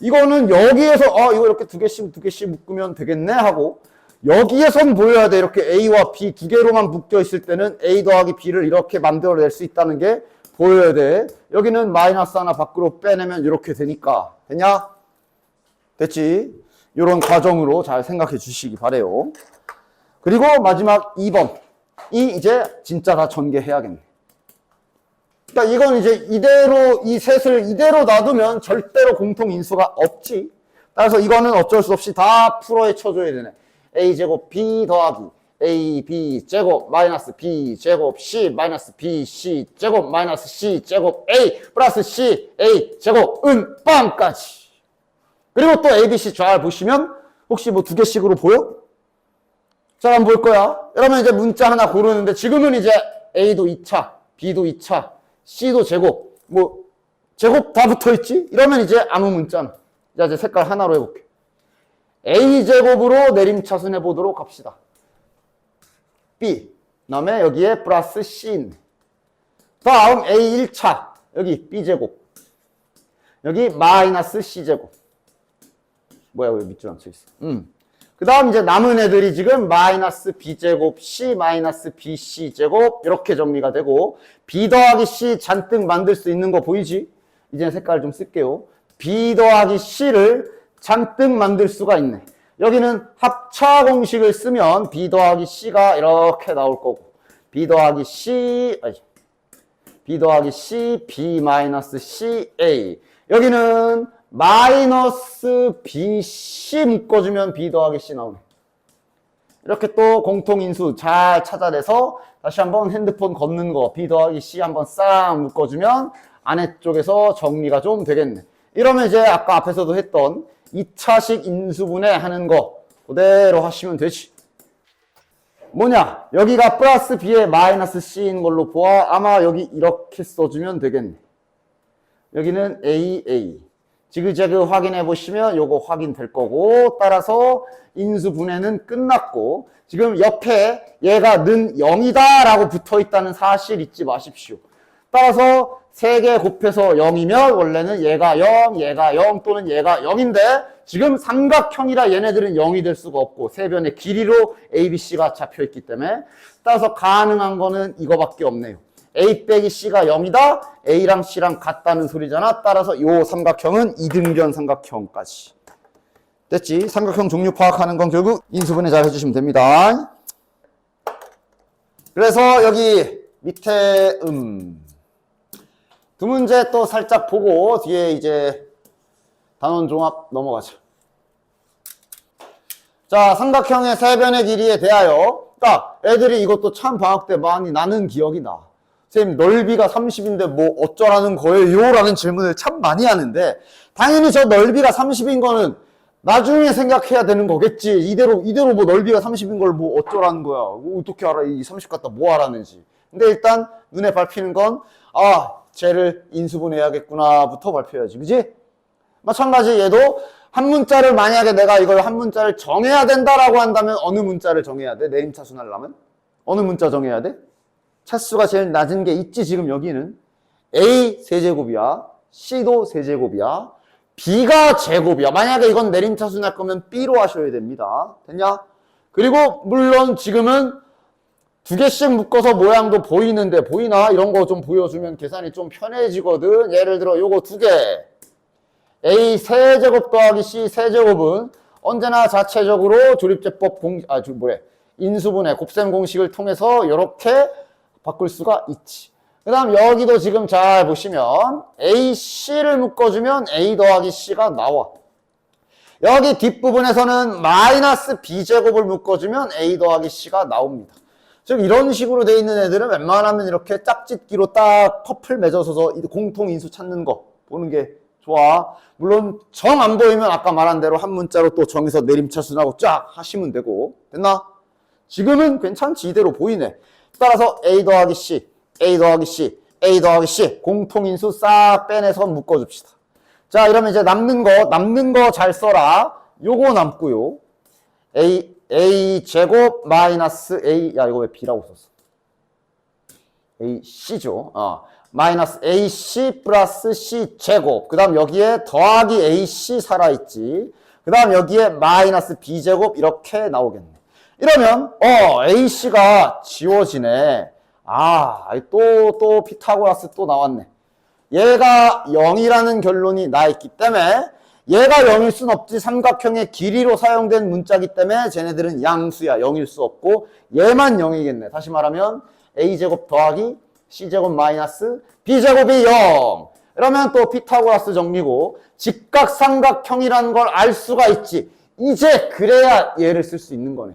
이거는 여기에서 이거 이렇게 두 개씩 묶으면 되겠네 하고, 여기에 선 보여야 돼. 이렇게 A와 B 두 개로만 묶여 있을 때는 A 더하기 B를 이렇게 만들어낼 수 있다는 게 보여야 돼. 여기는 마이너스 하나 밖으로 빼내면 이렇게 되니까. 됐냐? 됐지? 이런 과정으로 잘 생각해 주시기 바래요. 그리고 마지막 2번. 이제 진짜 다 전개해야겠네. 그러니까 이건 이제 이대로 이 셋을 이대로 놔두면 절대로 공통인수가 없지. 따라서 이거는 어쩔 수 없이 다 풀어에 쳐줘야 되네. A제곱 B 더하기 A, B 제곱 마이너스 B 제곱 C 마이너스 B, C 제곱 마이너스 C 제곱 A 플러스 C, A 제곱 빵까지. 그리고 또 A, B, C 잘 보시면 혹시 뭐 두 개씩으로 보여? 잘 안 보일 거야. 그러면 이제 문자 하나 고르는데 지금은 이제 A도 2차, B도 2차, C도 제곱, 뭐 제곱 다 붙어있지? 이러면 이제 아무 문자는. 자, 이제 색깔 하나로 해볼게. A제곱으로 내림차순 해보도록 합시다. B. 그다음에 여기에 플러스 C. 다음 A 1차. 여기 B제곱. 여기 마이너스 C제곱. 뭐야, 왜 밑줄 안 쳐있어? 그 다음 이제 남은 애들이 지금 마이너스 B제곱, C 마이너스 BC제곱 이렇게 정리가 되고 B 더하기 C 잔뜩 만들 수 있는 거 보이지? 이제 색깔 좀 쓸게요. B 더하기 C를 잔뜩 만들 수가 있네. 여기는 합차 공식을 쓰면 B 더하기 C가 이렇게 나올 거고 B 더하기 C, B 마이너스 C, A. 여기는 마이너스 BC 묶어주면 B 더하기 C 나오네. 이렇게 또 공통인수 잘 찾아내서 다시 한번 핸드폰 걷는 거 B 더하기 C 한번 싹 묶어주면 아래쪽에서 정리가 좀 되겠네. 이러면 이제 아까 앞에서도 했던 2차식 인수분해 하는 거 그대로 하시면 되지. 뭐냐? 여기가 플러스 B에 마이너스 C인 걸로 보아. 아마 여기 이렇게 써주면 되겠네. 여기는 AA. 지그재그 확인해 보시면 요거 확인될 거고 따라서 인수분해는 끝났고 지금 옆에 얘가 는 0이다 라고 붙어 있다는 사실 잊지 마십시오. 따라서 3개 곱해서 0이면 원래는 얘가 0, 얘가 0 또는 얘가 0인데 지금 삼각형이라 얘네들은 0이 될 수가 없고 세 변의 길이로 A, B, C가 잡혀 있기 때문에 따라서 가능한 거는 이거밖에 없네요. A 빼기 C가 0이다. A랑 C랑 같다는 소리잖아. 따라서 요 삼각형은 이등변 삼각형까지. 됐지? 삼각형 종류 파악하는 건 결국 인수분해 잘 해주시면 됩니다. 그래서 여기 밑에 두 문제 또 살짝 보고 뒤에 이제 단원 종합 넘어가자. 자, 삼각형의 세 변의 길이에 대하여 딱 애들이 이것도 참 방학 때 많이 나는 기억이 나. 선생님 넓이가 30인데 뭐 어쩌라는 거예요? 라는 질문을 참 많이 하는데 당연히 저 넓이가 30인 거는 나중에 생각해야 되는 거겠지. 이대로 뭐 넓이가 30인 걸 뭐 어쩌라는 거야. 어떻게 알아? 이 30 갖다 뭐 하라는지. 근데 일단 눈에 밟히는 건 쟤를 인수분해해야겠구나부터 밟혀야지. 그지? 마찬가지 얘도 한 문자를 만약에 내가 이걸 한 문자를 정해야 된다라고 한다면 어느 문자를 정해야 돼? 내림차순 하려면? 어느 문자 정해야 돼? 차수가 제일 낮은 게 있지. 지금 여기는 A 세제곱이야. C도 세제곱이야. B가 제곱이야. 만약에 이건 내림차순 할 거면 B로 하셔야 됩니다. 됐냐? 그리고 물론 지금은 두 개씩 묶어서 모양도 보이는데 보이나? 이런 거 좀 보여주면 계산이 좀 편해지거든. 예를 들어 요거 두 개. A 세제곱 더하기 C 세제곱은 언제나 자체적으로 조립제법 인수분해 곱셈 공식을 통해서 이렇게 바꿀 수가 있지. 그 다음 여기도 지금 잘 보시면 AC를 묶어주면 A 더하기 C가 나와. 여기 뒷부분에서는 마이너스 B제곱을 묶어주면 A 더하기 C가 나옵니다. 즉 이런 식으로 돼 있는 애들은 웬만하면 이렇게 짝짓기로 딱 커플 맺어서 공통인수 찾는 거 보는 게 좋아. 물론 정 안 보이면 아까 말한 대로 한 문자로 또 정해서 내림차순하고 쫙 하시면 되고. 됐나? 지금은 괜찮지. 이대로 보이네. 따라서 A 더하기 C, A 더하기 C, A 더하기 C 공통인수 싹 빼내서 묶어줍시다. 자, 이러면 이제 남는 거 잘 써라. 요거 남고요. A 제곱 마이너스 A, 야 이거 왜 B라고 썼어? AC죠. 마이너스 AC 플러스 C 제곱. 그 다음 여기에 더하기 AC 살아있지. 그 다음 여기에 마이너스 B 제곱 이렇게 나오겠네. 이러면 AC가 지워지네. 또 피타고라스 또 나왔네. 얘가 0이라는 결론이 나 있기 때문에 얘가 0일 순 없지. 삼각형의 길이로 사용된 문자기 때문에 쟤네들은 양수야. 0일 수 없고 얘만 0이겠네. 다시 말하면 A제곱 더하기 C제곱 마이너스 B제곱이 0. 이러면 또 피타고라스 정리고 직각삼각형이라는 걸 알 수가 있지. 이제 그래야 얘를 쓸 수 있는 거네.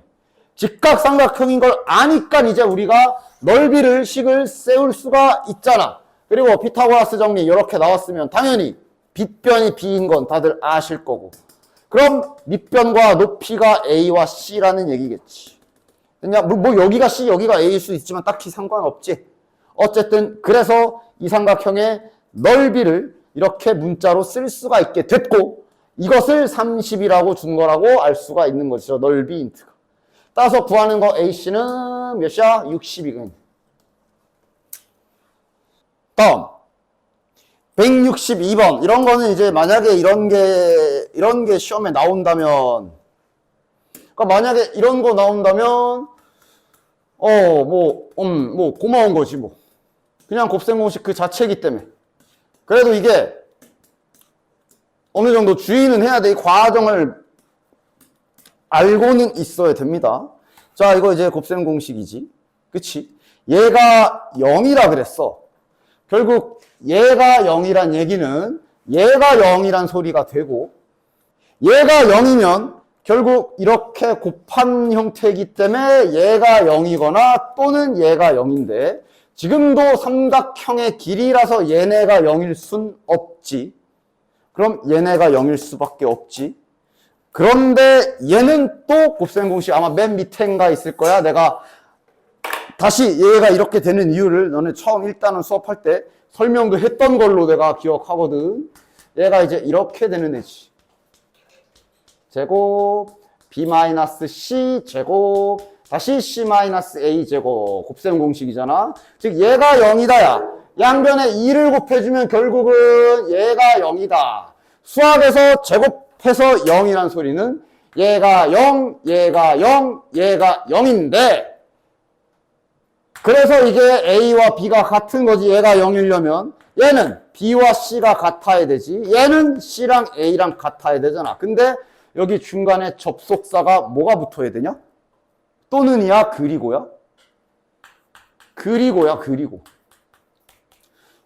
직각삼각형인 걸 아니까 이제 우리가 넓이를 식을 세울 수가 있잖아. 그리고 피타고라스 정리 이렇게 나왔으면 당연히 빗변이 B인 건 다들 아실 거고. 그럼 밑변과 높이가 A와 C라는 얘기겠지. 그냥 뭐 여기가 C, 여기가 A일 수 있지만 딱히 상관없지. 어쨌든 그래서 이 삼각형의 넓이를 이렇게 문자로 쓸 수가 있게 됐고 이것을 30이라고 준 거라고 알 수가 있는 것이죠. 넓이 인트가. 따라서 구하는 거 AC는 몇이야? 60이거든. 다음 162번. 이런 거는 이제 만약에 이런 게 시험에 나온다면, 그러니까 만약에 이런 거 나온다면 뭐 고마운 거지 뭐. 그냥 곱셈 공식 그 자체이기 때문에. 그래도 이게 어느 정도 주의는 해야 돼. 이 과정을 알고는 있어야 됩니다. 자, 이거 이제 곱셈 공식이지. 그치? 얘가 0이라 그랬어. 결국 얘가 0이란 얘기는 얘가 0이란 소리가 되고 얘가 0이면 결국 이렇게 곱한 형태이기 때문에 얘가 0이거나 또는 얘가 0인데 지금도 삼각형의 길이라서 얘네가 0일 순 없지. 그럼 얘네가 0일 수밖에 없지. 그런데 얘는 또 곱셈 공식 아마 맨 밑에인가 있을 거야. 내가 다시 얘가 이렇게 되는 이유를 너네 처음 일단은 수업할 때 설명도 했던 걸로 내가 기억하거든. 얘가 이제 이렇게 되는 애지. 제곱 B-C 제곱 다시 C-A 제곱 곱셈 공식이잖아. 즉 얘가 0이다 야. 양변에 2를 곱해주면 결국은 얘가 0이다. 수학에서 제곱해서 0이란 소리는 얘가 0, 얘가 0, 얘가 0인데 그래서 이게 A와 B가 같은 거지. 얘가 0이려면 얘는 B와 C가 같아야 되지. 얘는 C랑 A랑 같아야 되잖아. 근데 여기 중간에 접속사가 뭐가 붙어야 되냐? 또는이야, 그리고야? 그리고야, 그리고.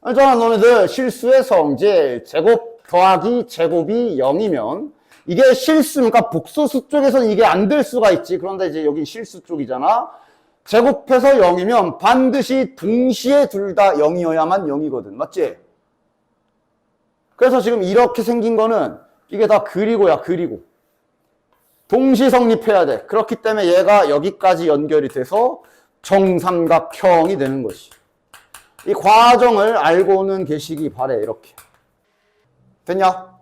알잖아, 너네들 실수의 성질, 제곱 더하기 제곱이 0이면 이게 실수, 그러니까 복소수 쪽에서는 이게 안 될 수가 있지. 그런데 이제 여기 실수 쪽이잖아. 제곱해서 0이면 반드시 동시에 둘 다 0이어야만 0이거든. 맞지? 그래서 지금 이렇게 생긴 거는 이게 다 그리고야, 그리고. 동시 성립해야 돼. 그렇기 때문에 얘가 여기까지 연결이 돼서 정삼각형이 되는 것이. 이 과정을 알고는 계시기 바래. 이렇게. 됐냐?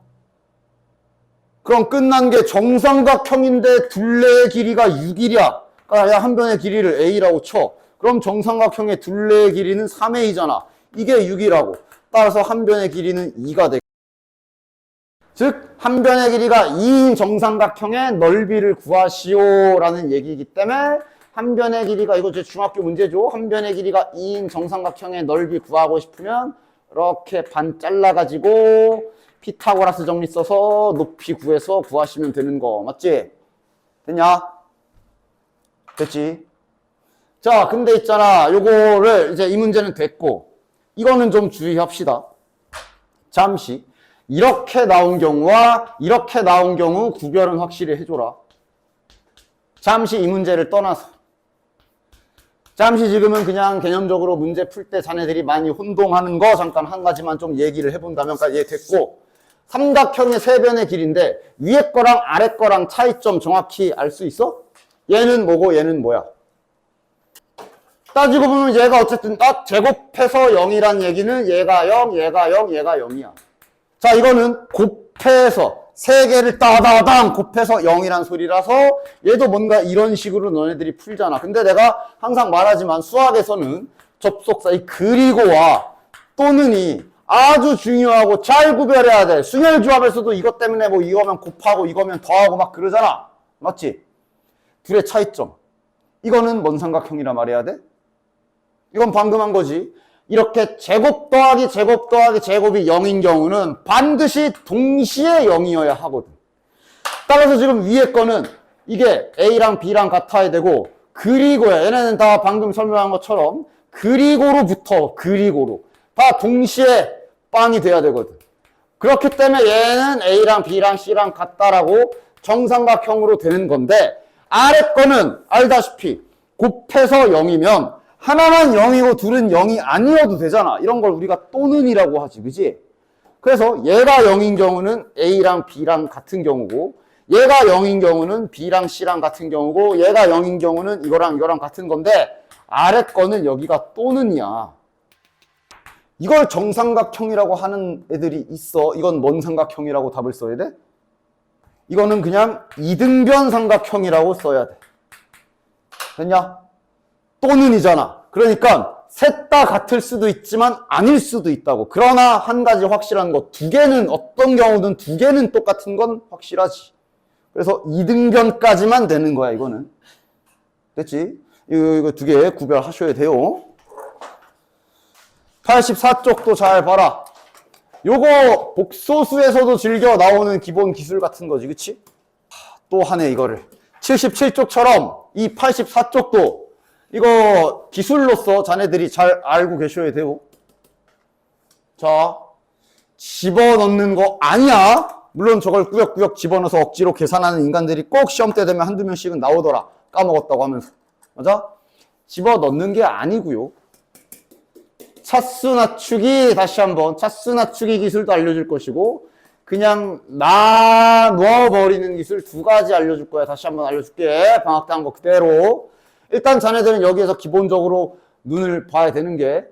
그럼 끝난 게 정삼각형인데 둘레의 길이가 6이랴. 그러니까 한 변의 길이를 A라고 쳐. 그럼 정삼각형의 둘레의 길이는 3A잖아. 이게 6이라고. 따라서 한 변의 길이는 2가 돼. 즉, 한 변의 길이가 2인 정삼각형의 넓이를 구하시오라는 얘기이기 때문에 한 변의 길이가, 이거 제 중학교 문제죠. 한 변의 길이가 2인 정삼각형의 넓이 구하고 싶으면 이렇게 반 잘라가지고 피타고라스 정리 써서 높이 구해서 구하시면 되는 거. 맞지? 됐냐? 됐지? 자, 근데 있잖아. 요거를 이제 이 문제는 됐고 이거는 좀 주의합시다. 잠시. 이렇게 나온 경우와 이렇게 나온 경우 구별은 확실히 해줘라. 잠시 이 문제를 떠나서. 잠시 지금은 그냥 개념적으로 문제 풀 때 자네들이 많이 혼동하는 거 잠깐 한 가지만 좀 얘기를 해본다면 얘 됐고 삼각형의 세 변의 길인데 위에 거랑 아래 거랑 차이점 정확히 알 수 있어? 얘는 뭐고 얘는 뭐야? 따지고 보면 얘가 어쨌든 딱 제곱해서 0이란 얘기는 얘가 0, 얘가 0, 얘가 0이야. 자, 이거는 곱해서 세 개를 따다당 곱해서 0이란 소리라서 얘도 뭔가 이런 식으로 너네들이 풀잖아. 근데 내가 항상 말하지만 수학에서는 접속사 이 그리고와 또는이 아주 중요하고 잘 구별해야 돼. 순혈조합에서도 이것 때문에 뭐 이거면 곱하고 이거면 더하고 막 그러잖아. 맞지? 둘의 차이점. 이거는 뭔 삼각형이라 말해야 돼? 이건 방금 한 거지. 이렇게 제곱 더하기 제곱 더하기 제곱이 0인 경우는 반드시 동시에 0이어야 하거든. 따라서 지금 위에 거는 이게 A랑 B랑 같아야 되고 그리고야. 얘네는 다 방금 설명한 것처럼 그리고로부터 그리고로 다 동시에 빵이 돼야 되거든. 그렇기 때문에 얘는 A랑 B랑 C랑 같다라고 정삼각형으로 되는 건데 아래 거는 알다시피 곱해서 0이면 하나만 0이고 둘은 0이 아니어도 되잖아. 이런 걸 우리가 또는이라고 하지, 그지? 그래서 얘가 0인 경우는 A랑 B랑 같은 경우고, 얘가 0인 경우는 B랑 C랑 같은 경우고, 얘가 0인 경우는 이거랑 이거랑 같은 건데, 아래 거는 여기가 또는이야. 이걸 정삼각형이라고 하는 애들이 있어. 이건 뭔 삼각형이라고 답을 써야 돼? 이거는 그냥 이등변 삼각형이라고 써야 돼. 됐냐? 또는이잖아. 그러니까 셋 다 같을 수도 있지만 아닐 수도 있다고. 그러나 한 가지 확실한 거, 두 개는 어떤 경우든 두 개는 똑같은 건 확실하지. 그래서 이등변까지만 되는 거야, 이거는. 됐지? 이거 두 개 구별하셔야 돼요. 84쪽도 잘 봐라. 요거 복소수에서도 즐겨 나오는 기본 기술 같은 거지, 그치? 또 하네, 이거를. 77쪽처럼 이 84쪽도 이거 기술로서 자네들이 잘 알고 계셔야 돼요. 자, 집어넣는 거 아니야. 물론 저걸 꾸역꾸역 집어넣어서 억지로 계산하는 인간들이 꼭 시험 때 되면 한두 명씩은 나오더라. 까먹었다고 하면서. 맞아? 집어넣는 게 아니고요. 차수 낮추기, 다시 한번 차수 낮추기 기술도 알려줄 것이고, 그냥 넣어버리는 기술 두 가지 알려줄 거야. 다시 한번 알려줄게. 방학 때 한 거 그대로. 일단 자네들은 여기에서 기본적으로 눈을 봐야 되는 게,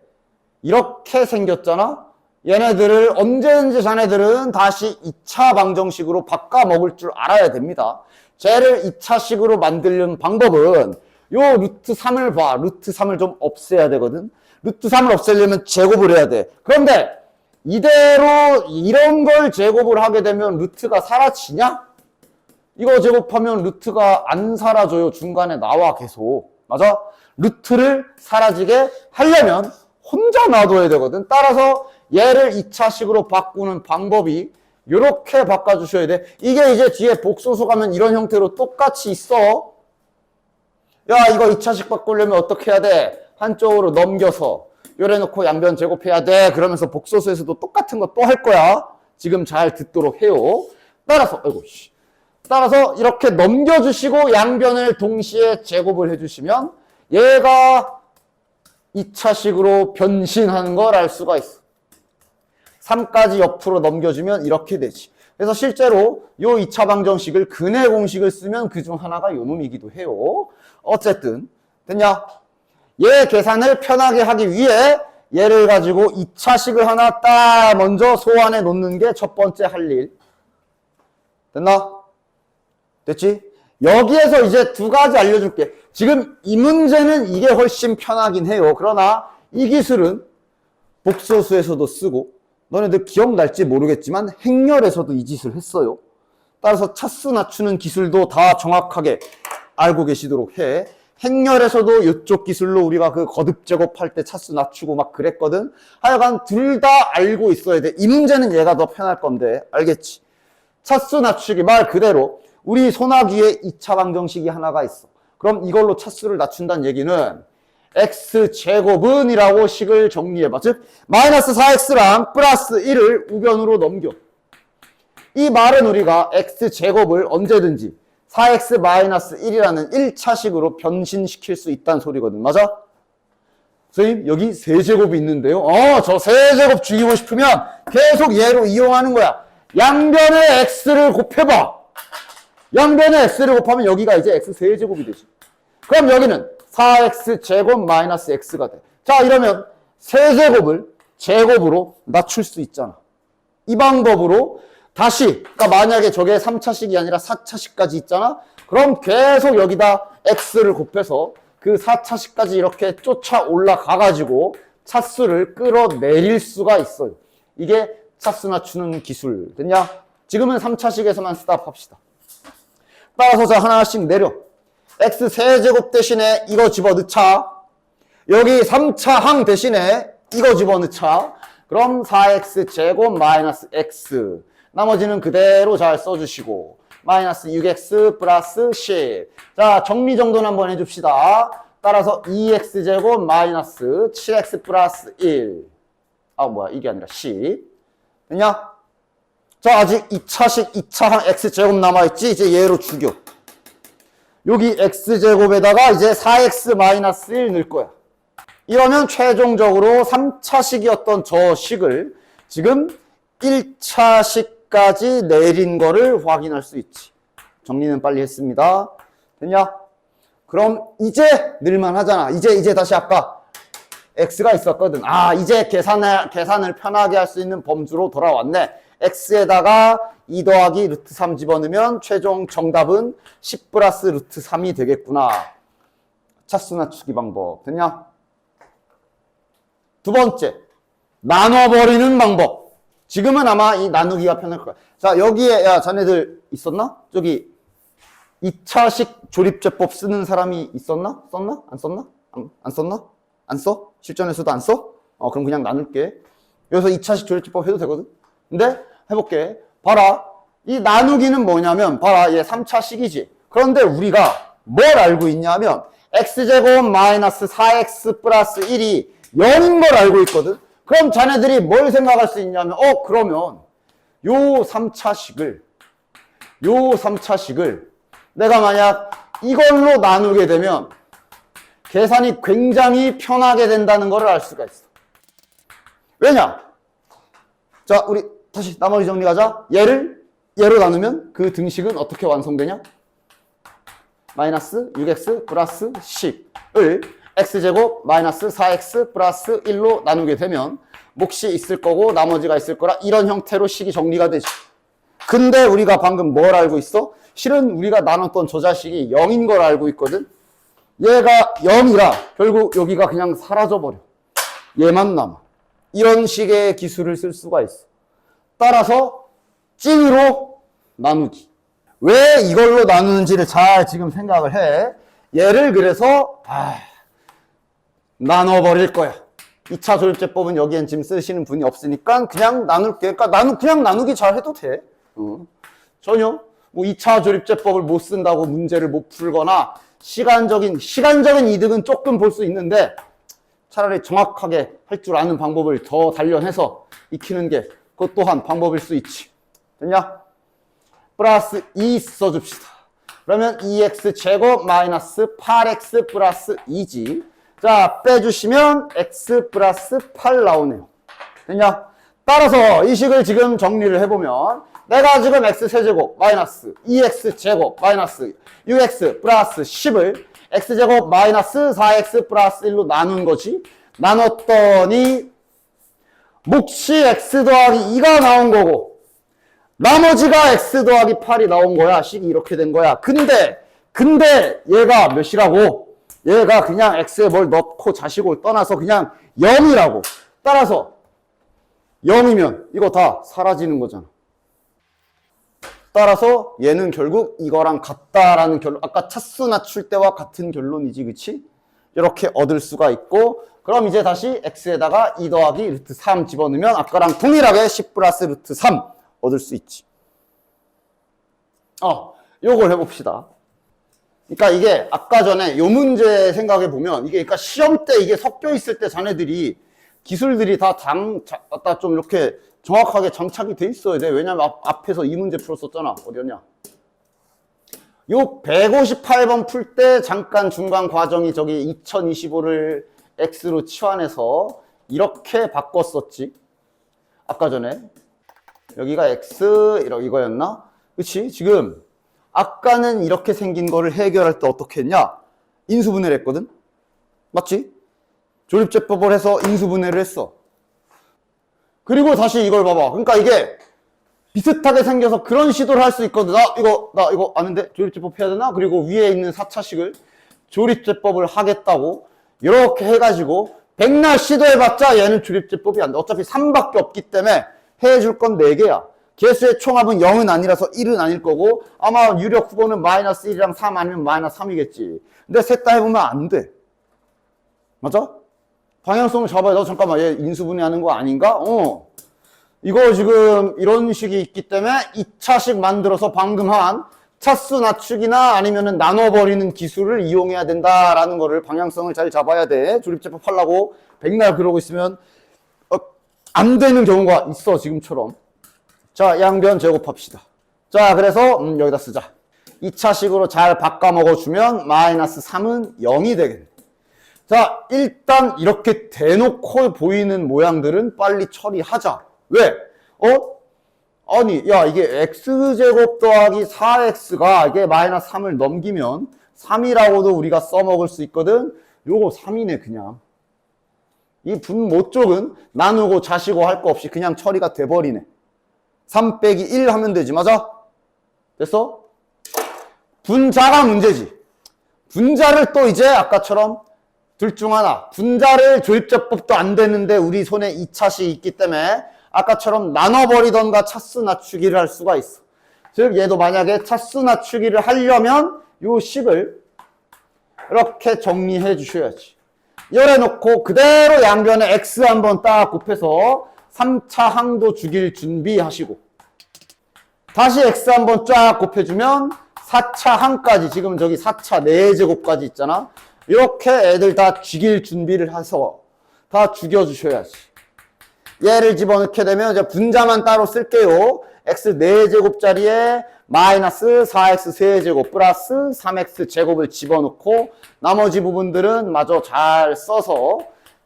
이렇게 생겼잖아? 얘네들을 언제든지 자네들은 다시 2차 방정식으로 바꿔 먹을 줄 알아야 됩니다. 쟤를 2차식으로 만들는 방법은 요 루트 3을 봐. 루트 3을 좀 없애야 되거든. 루트 3을 없애려면 제곱을 해야 돼. 그런데 이대로 이런 걸 제곱을 하게 되면 루트가 사라지냐? 이거 제곱하면 루트가 안 사라져요. 중간에 나와 계속. 맞아? 루트를 사라지게 하려면 혼자 놔둬야 되거든. 따라서 얘를 2차식으로 바꾸는 방법이 이렇게 바꿔주셔야 돼. 이게 이제 뒤에 복소수 가면 이런 형태로 똑같이 있어. 야, 이거 2차식 바꾸려면 어떻게 해야 돼? 한쪽으로 넘겨서 요래 놓고 양변 제곱해야 돼. 그러면서 복소수에서도 똑같은 거 또 할 거야. 지금 잘 듣도록 해요. 따라서 이렇게 넘겨주시고 양변을 동시에 제곱을 해주시면 얘가 2차식으로 변신하는 걸 알 수가 있어. 3까지 옆으로 넘겨주면 이렇게 되지. 그래서 실제로 요 2차 방정식을 근의 공식을 쓰면 그중 하나가 요 놈이기도 해요. 어쨌든 됐냐? 얘 계산을 편하게 하기 위해 얘를 가지고 2차식을 하나 딱 먼저 소환해 놓는 게 첫 번째 할 일. 됐나? 됐지? 여기에서 이제 두 가지 알려줄게. 지금 이 문제는 이게 훨씬 편하긴 해요. 그러나 이 기술은 복소수에서도 쓰고, 너네들 기억날지 모르겠지만 행렬에서도 이 짓을 했어요. 따라서 차수 낮추는 기술도 다 정확하게 알고 계시도록 해. 행렬에서도 이쪽 기술로 우리가 그 거듭 제곱할 때 차수 낮추고 막 그랬거든. 하여간 둘 다 알고 있어야 돼. 이 문제는 얘가 더 편할 건데 알겠지? 차수 낮추기 말 그대로 우리 소나기에 2차 방정식이 하나가 있어. 그럼 이걸로 차수를 낮춘다는 얘기는 x제곱은 이라고 식을 정리해봐. 즉 마이너스 4x랑 플러스 1을 우변으로 넘겨. 이 말은 우리가 x제곱을 언제든지 4x 마이너스 1이라는 1차식으로 변신시킬 수 있다는 소리거든. 맞아? 선생님 여기 세제곱이 있는데요. 저 세제곱 죽이고 싶으면 계속 얘로 이용하는 거야. 양변에 x를 곱해봐. 양변에 x를 곱하면 여기가 이제 x 세제곱이 되지. 그럼 여기는 4x 제곱 마이너스 x가 돼. 자, 이러면 세제곱을 제곱으로 낮출 수 있잖아. 이 방법으로 다시, 그러니까 만약에 저게 3차식이 아니라 4차식까지 있잖아. 그럼 계속 여기다 x를 곱해서 그 4차식까지 이렇게 쫓아 올라가가지고 차수를 끌어내릴 수가 있어요. 이게 차수 낮추는 기술. 됐냐? 지금은 3차식에서만 스탑합시다. 따라서 자, 하나씩 내려. x 세제곱 대신에 이거 집어넣자. 여기 3차 항 대신에 이거 집어넣자. 그럼 4x 제곱 마이너스 x. 나머지는 그대로 잘 써주시고. 마이너스 6x 플러스 10. 자, 정리정돈 한번 해줍시다. 따라서 2x 제곱 마이너스 7x 플러스 1. 이게 아니라 10. 됐냐? 자, 아직 2차식 2차 항 x 제곱 남아있지? 이제 얘로 죽여. 여기 x제곱에다가 이제 4x-1 넣을 거야. 이러면 최종적으로 3차식이었던 저 식을 지금 1차식까지 내린 거를 확인할 수 있지. 정리는 빨리 했습니다. 됐냐? 그럼 이제 넣을만 하잖아. 이제 다시 아까 x가 있었거든. 아, 이제 계산을 편하게 할 수 있는 범주로 돌아왔네. x에다가 2 더하기 루트 3 집어넣으면 최종 정답은 10 플러스 루트 3이 되겠구나. 차수 낮추기 방법. 됐냐? 두 번째, 나눠버리는 방법. 지금은 아마 이 나누기가 편할 거야. 자, 여기에, 야, 자네들 있었나? 저기, 2차식 조립제법 쓰는 사람이 있었나? 썼나? 안 썼나? 안 썼나? 안 써? 실전에서도 안 써? 그럼 그냥 나눌게. 여기서 2차식 조립제법 해도 되거든? 근데, 해볼게. 봐라. 이 나누기는 뭐냐면, 봐라. 얘 3차식이지. 그런데 우리가 뭘 알고 있냐면, x제곱 마이너스 4x 플러스 1이 0인 걸 알고 있거든? 그럼 자네들이 뭘 생각할 수 있냐면, 그러면 요 3차식을 내가 만약 이걸로 나누게 되면 계산이 굉장히 편하게 된다는 걸 알 수가 있어. 왜냐? 자, 우리 다시 나머지 정리하자. 얘로 나누면 그 등식은 어떻게 완성되냐? 마이너스 6x 플러스 10을 x제곱 마이너스 4x 플러스 1로 나누게 되면 몫이 있을 거고 나머지가 있을 거라 이런 형태로 식이 정리가 되지. 근데 우리가 방금 뭘 알고 있어? 실은 우리가 나눴던 저 자식이 0인 걸 알고 있거든? 얘가 0이라 결국 여기가 그냥 사라져버려. 얘만 남아. 이런 식의 기술을 쓸 수가 있어. 따라서 찐으로 나누기. 왜 이걸로 나누는지를 잘 지금 생각을 해. 얘를 그래서 나눠버릴 거야. 2차 조립제법은 여기엔 지금 쓰시는 분이 없으니까 그냥 나눌게. 그러니까 그냥 나누기 잘 해도 돼. 전혀 뭐 2차 조립제법을 못 쓴다고 문제를 못 풀거나 시간적인 이득은 조금 볼 수 있는데 차라리 정확하게 할 줄 아는 방법을 더 단련해서 익히는 게 그것 또한 방법일 수 있지. 됐냐? 플러스 2 써줍시다. 그러면 2x 제곱 마이너스 8x 플러스 2지. 자, 빼주시면 x 플러스 8 나오네요. 됐냐? 따라서 이 식을 지금 정리를 해보면 내가 지금 x 세제곱 마이너스 2x 제곱 마이너스 6x 플러스 10을 x제곱 마이너스 4x 플러스 1로 나눈 거지. 나눴더니 몫이 x 더하기 2가 나온 거고 나머지가 x 더하기 8이 나온 거야. 식이 이렇게 된 거야. 근데 얘가 몇이라고? 얘가 그냥 x에 뭘 넣고 자식을 떠나서 그냥 0이라고. 따라서 0이면 이거 다 사라지는 거잖아. 따라서 얘는 결국 이거랑 같다라는 결론, 아까 차수 낮출 때와 같은 결론이지, 그치? 이렇게 얻을 수가 있고, 그럼 이제 다시 x에다가 2 더하기 루트 3 집어넣으면 아까랑 동일하게 10 플러스 루트 3 얻을 수 있지. 요걸 해봅시다. 그러니까 이게 아까 전에 요 문제 생각해 보면 이게 그러니까 시험 때 이게 섞여 있을 때 자네들이 기술들이 다 좀 이렇게 정확하게 장착이 돼 있어야 돼. 왜냐면 앞에서 이 문제 풀었었잖아. 어디였냐? 요 158번 풀 때 잠깐 중간 과정이 저기 2025를 x로 치환해서 이렇게 바꿨었지. 아까 전에. 여기가 x 이거였나? 그치? 지금 아까는 이렇게 생긴 거를 해결할 때 어떻게 했냐? 인수분해를 했거든? 맞지? 조립제법을 해서 인수분해를 했어. 그리고 다시 이걸 봐봐. 그러니까 이게 비슷하게 생겨서 그런 시도를 할 수 있거든. 나 이거 아는데 조립제법 해야 되나? 그리고 위에 있는 4차식을 조립제법을 하겠다고 이렇게 해가지고 백날 시도해봤자 얘는 조립제법이 안 돼. 어차피 3밖에 없기 때문에 해줄 건 4개야. 개수의 총합은 0은 아니라서 1은 아닐 거고 아마 유력 후보는 마이너스 1이랑 3 아니면 마이너스 3이겠지. 근데 셋 다 해보면 안 돼. 맞아? 방향성을 잡아야 돼. 잠깐만 얘 인수분해하는 거 아닌가? 이거 지금 이런 식이 있기 때문에 2차식 만들어서 방금 한 차수 낮추기나 아니면은 나눠버리는 기술을 이용해야 된다라는 거를 방향성을 잘 잡아야 돼. 조립제법 하려고 백날 그러고 있으면 안 되는 경우가 있어 지금처럼. 자, 양변 제곱합시다. 자, 그래서 여기다 쓰자. 2차식으로 잘 바꿔 먹어주면 마이너스 3은 0이 되겠네. 자, 일단 이렇게 대놓고 보이는 모양들은 빨리 처리하자. 왜? 아니, 야, 이게 x제곱 더하기 4x가 이게 마이너스 3을 넘기면 3이라고도 우리가 써먹을 수 있거든. 요거 3이네, 그냥. 이 분모 쪽은 나누고 자시고 할 거 없이 그냥 처리가 돼버리네. 3 빼기 1 하면 되지, 맞아? 됐어? 분자가 문제지. 분자를 또 이제 아까처럼 둘 중 하나. 분자를 조립제법도 안 되는데 우리 손에 2차식 있기 때문에 아까처럼 나눠버리던가 차수 낮추기를 할 수가 있어. 즉 얘도 만약에 차수 낮추기를 하려면 요 식을 이렇게 정리해 주셔야지. 열어놓고 그대로 양변에 x 한번 딱 곱해서 3차 항도 죽일 준비하시고 다시 x 한번 쫙 곱해주면 4차 항까지 지금 저기 4차 4제곱까지 있잖아. 이렇게 애들 다 죽일 준비를 해서 다 죽여주셔야지. 얘를 집어넣게 되면 이제 분자만 따로 쓸게요. x 4제곱짜리에 마이너스 4x 세제곱 플러스 3x 제곱을 집어넣고 나머지 부분들은 마저 잘 써서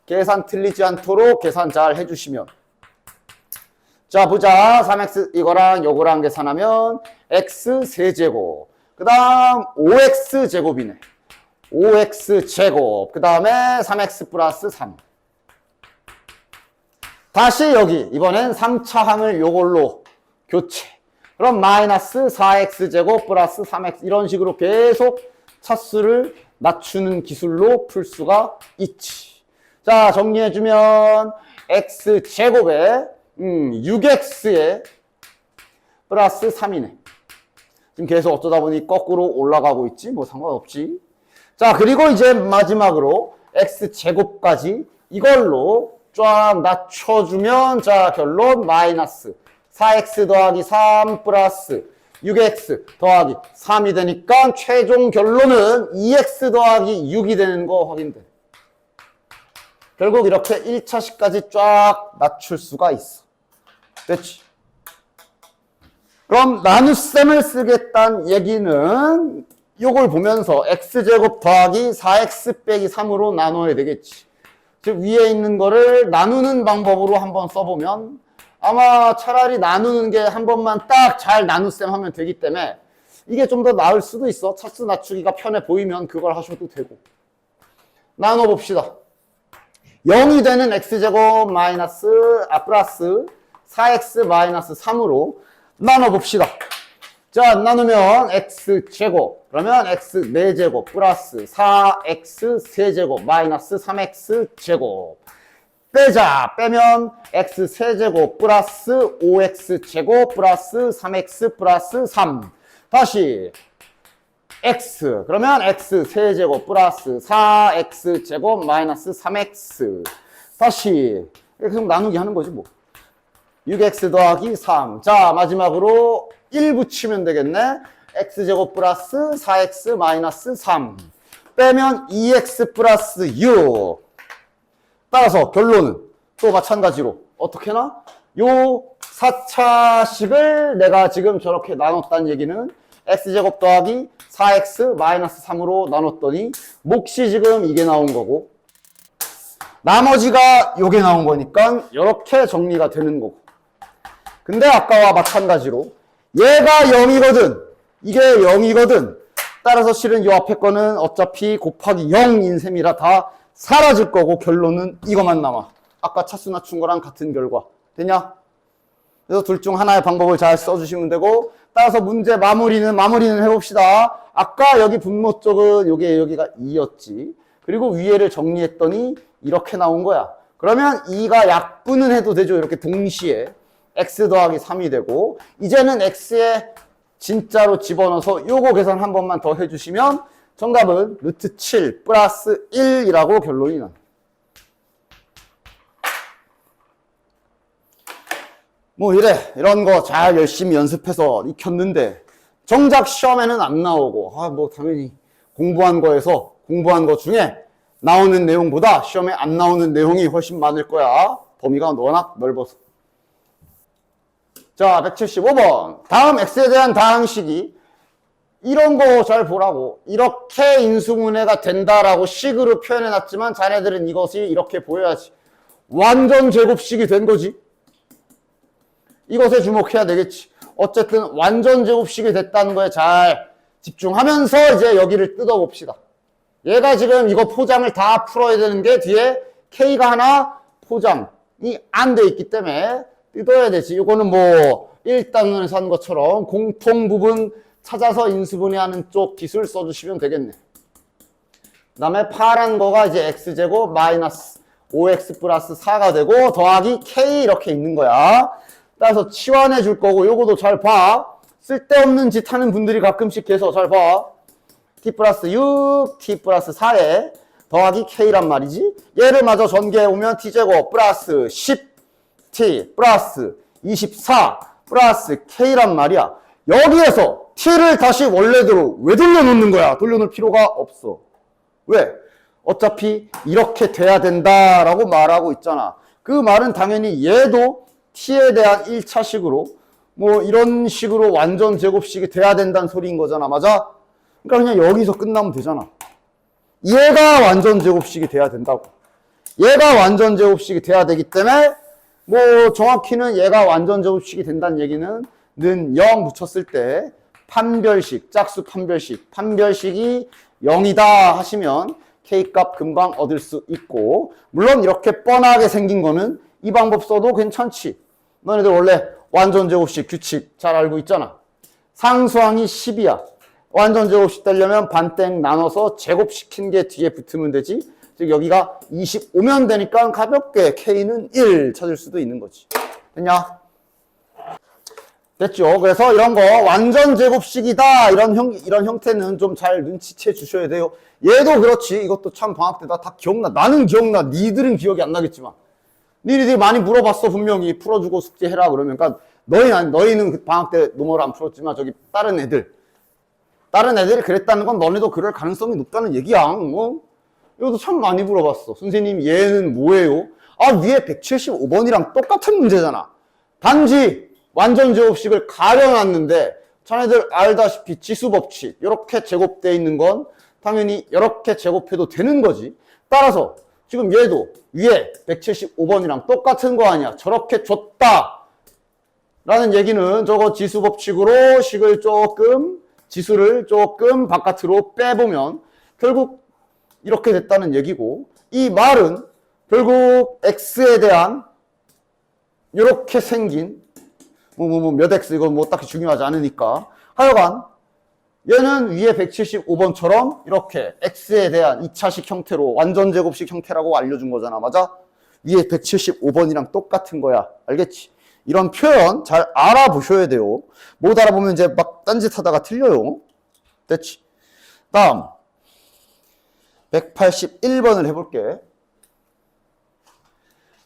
계산 틀리지 않도록 계산 잘 해주시면 자 보자. 3x 이거랑 요거랑 계산하면 x 세제곱 그 다음 5x 제곱이네. 5x 제곱 그 다음에 3x 플러스 3 다시 여기 이번엔 3차 항을 요걸로 교체. 그럼 마이너스 4x 제곱 플러스 3x 이런 식으로 계속 차수를 낮추는 기술로 풀 수가 있지. 자 정리해주면 x 제곱에 6x에 플러스 3이네. 지금 계속 어쩌다 보니 거꾸로 올라가고 있지. 뭐 상관없지. 자 그리고 이제 마지막으로 x 제곱까지 이걸로 쫙 낮춰주면 자 결론 마이너스 4x 더하기 3 플러스 6x 더하기 3이 되니까 최종 결론은 2x 더하기 6이 되는 거 확인돼. 결국 이렇게 1차식까지 쫙 낮출 수가 있어. 됐지? 그럼 나눗셈을 쓰겠다는 얘기는 이걸 보면서 x제곱 더하기 4x 빼기 3으로 나눠야 되겠지. 즉 위에 있는 거를 나누는 방법으로 한번 써보면 아마 차라리 나누는 게 한 번만 딱 잘 나눗셈 하면 되기 때문에 이게 좀 더 나을 수도 있어. 차수 낮추기가 편해 보이면 그걸 하셔도 되고. 나눠봅시다. 0이 되는 x제곱 마이너스 플러스 4x 마이너스 3으로 나눠봅시다. 자 나누면 x제곱 그러면 x 4제곱 플러스 4x 세제곱 마이너스 3x 제곱 빼자. 빼면 x 세제곱 플러스 5x 제곱 플러스 3x 플러스 3 다시 x 그러면 x 세제곱 플러스 4x 제곱 마이너스 3x 다시 계속 나누기 하는 거지 뭐. 6x 더하기 3 자 마지막으로 1 붙이면 되겠네. x제곱 플러스 4x 마이너스 3 빼면 2x 플러스 6 따라서 결론은 또 마찬가지로 어떻게 나? 요 4차식을 내가 지금 저렇게 나눴다는 얘기는 x제곱 더하기 4x 마이너스 3으로 나눴더니 몫이 지금 이게 나온 거고 나머지가 요게 나온 거니까 이렇게 정리가 되는 거고. 근데 아까와 마찬가지로 얘가 0이거든. 이게 0이거든. 따라서 실은 요 앞에 거는 어차피 곱하기 0인 셈이라 다 사라질 거고 결론은 이것만 남아. 아까 차수 낮춘 거랑 같은 결과. 되냐? 그래서 둘 중 하나의 방법을 잘 써주시면 되고 따라서 문제 마무리는 해봅시다. 아까 여기 분모 쪽은 여기가 2였지. 그리고 위에를 정리했더니 이렇게 나온 거야. 그러면 2가 약분은 해도 되죠. 이렇게 동시에. x 더하기 3이 되고 이제는 x에 진짜로 집어넣어서 요거 계산 한 번만 더 해주시면 정답은 루트 7 플러스 1이라고 결론이 나. 뭐 이런 거 잘 열심히 연습해서 익혔는데 정작 시험에는 안 나오고 뭐 당연히 공부한 거 중에 나오는 내용보다 시험에 안 나오는 내용이 훨씬 많을 거야. 범위가 워낙 넓어서. 자, 175번. 다음 x에 대한 다항식이 이런 거 잘 보라고. 이렇게 인수분해가 된다라고 식으로 표현해놨지만 자네들은 이것이 이렇게 보여야지. 완전 제곱식이 된 거지. 이것에 주목해야 되겠지. 어쨌든 완전 제곱식이 됐다는 거에 잘 집중하면서 이제 여기를 뜯어봅시다. 얘가 지금 이거 포장을 다 풀어야 되는 게 뒤에 K가 하나 포장이 안 돼 있기 때문에 뜯어야 되지. 이거는 뭐 1단원에서 한 것처럼 공통 부분 찾아서 인수분해하는 쪽 기술 써주시면 되겠네. 그 다음에 파란 거가 이제 x제곱 마이너스 5x 플러스 4가 되고 더하기 k 이렇게 있는 거야. 따라서 치환해 줄 거고 요거도 잘 봐. 쓸데없는 짓 하는 분들이 가끔씩 계속 잘 봐. t 플러스 6, t 플러스 4에 더하기 k란 말이지. 얘를 마저 전개해 오면 t제곱 플러스 10t 플러스 24 플러스 k란 말이야. 여기에서 t를 다시 원래대로 왜 돌려놓는 거야? 돌려놓을 필요가 없어. 왜? 어차피 이렇게 돼야 된다라고 말하고 있잖아. 그 말은 당연히 얘도 t에 대한 1차식으로 뭐 이런 식으로 완전 제곱식이 돼야 된다는 소리인 거잖아. 맞아? 그러니까 그냥 여기서 끝나면 되잖아. 얘가 완전 제곱식이 돼야 된다고. 얘가 완전 제곱식이 돼야 되기 때문에 뭐 정확히는 얘가 완전 제곱식이 된다는 얘기는 는 0 붙였을 때 판별식, 짝수 판별식, 판별식이 0이다 하시면 K값 금방 얻을 수 있고, 물론 이렇게 뻔하게 생긴 거는 이 방법 써도 괜찮지. 너네들 원래 완전 제곱식 규칙 잘 알고 있잖아. 상수항이 10이야. 완전 제곱식 되려면 반땡 나눠서 제곱시킨 게 뒤에 붙으면 되지. 즉 여기가 25면 되니까 가볍게 K는 1 찾을 수도 있는 거지. 됐냐? 됐죠? 그래서 이런 거 완전 제곱식이다 이런 형태는 좀 잘 눈치채 주셔야 돼요. 얘도 그렇지. 이것도 참 방학 때다 다 기억나. 나는 기억나. 니들은 기억이 안 나겠지만. 니들이 많이 물어봤어. 분명히 풀어주고 숙제해라 그러면. 그러니까 너희는 그 방학 때 노멀 안 풀었지만 저기 다른 애들이 그랬다는 건 너네도 그럴 가능성이 높다는 얘기야. 이것도 참 많이 물어봤어. 선생님 얘는 뭐예요? 아 위에 175번이랑 똑같은 문제잖아. 단지 완전 제곱식을 가려놨는데 자네들 알다시피 지수법칙 이렇게 제곱되어 있는 건 당연히 이렇게 제곱해도 되는 거지. 따라서 지금 얘도 위에 175번이랑 똑같은 거 아니야. 저렇게 줬다 라는 얘기는 저거 지수법칙으로 지수를 조금 바깥으로 빼보면 결국 이렇게 됐다는 얘기고, 이 말은 결국 x에 대한 이렇게 생긴 몇 x 이건 뭐 딱히 중요하지 않으니까 하여간 얘는 위에 175번처럼 이렇게 x에 대한 2차식 형태로 완전 제곱식 형태라고 알려준 거잖아. 맞아? 위에 175번이랑 똑같은 거야. 알겠지? 이런 표현 잘 알아보셔야 돼요. 못 알아보면 이제 막 딴짓 하다가 틀려요. 됐지? 다음 181번을 해볼게.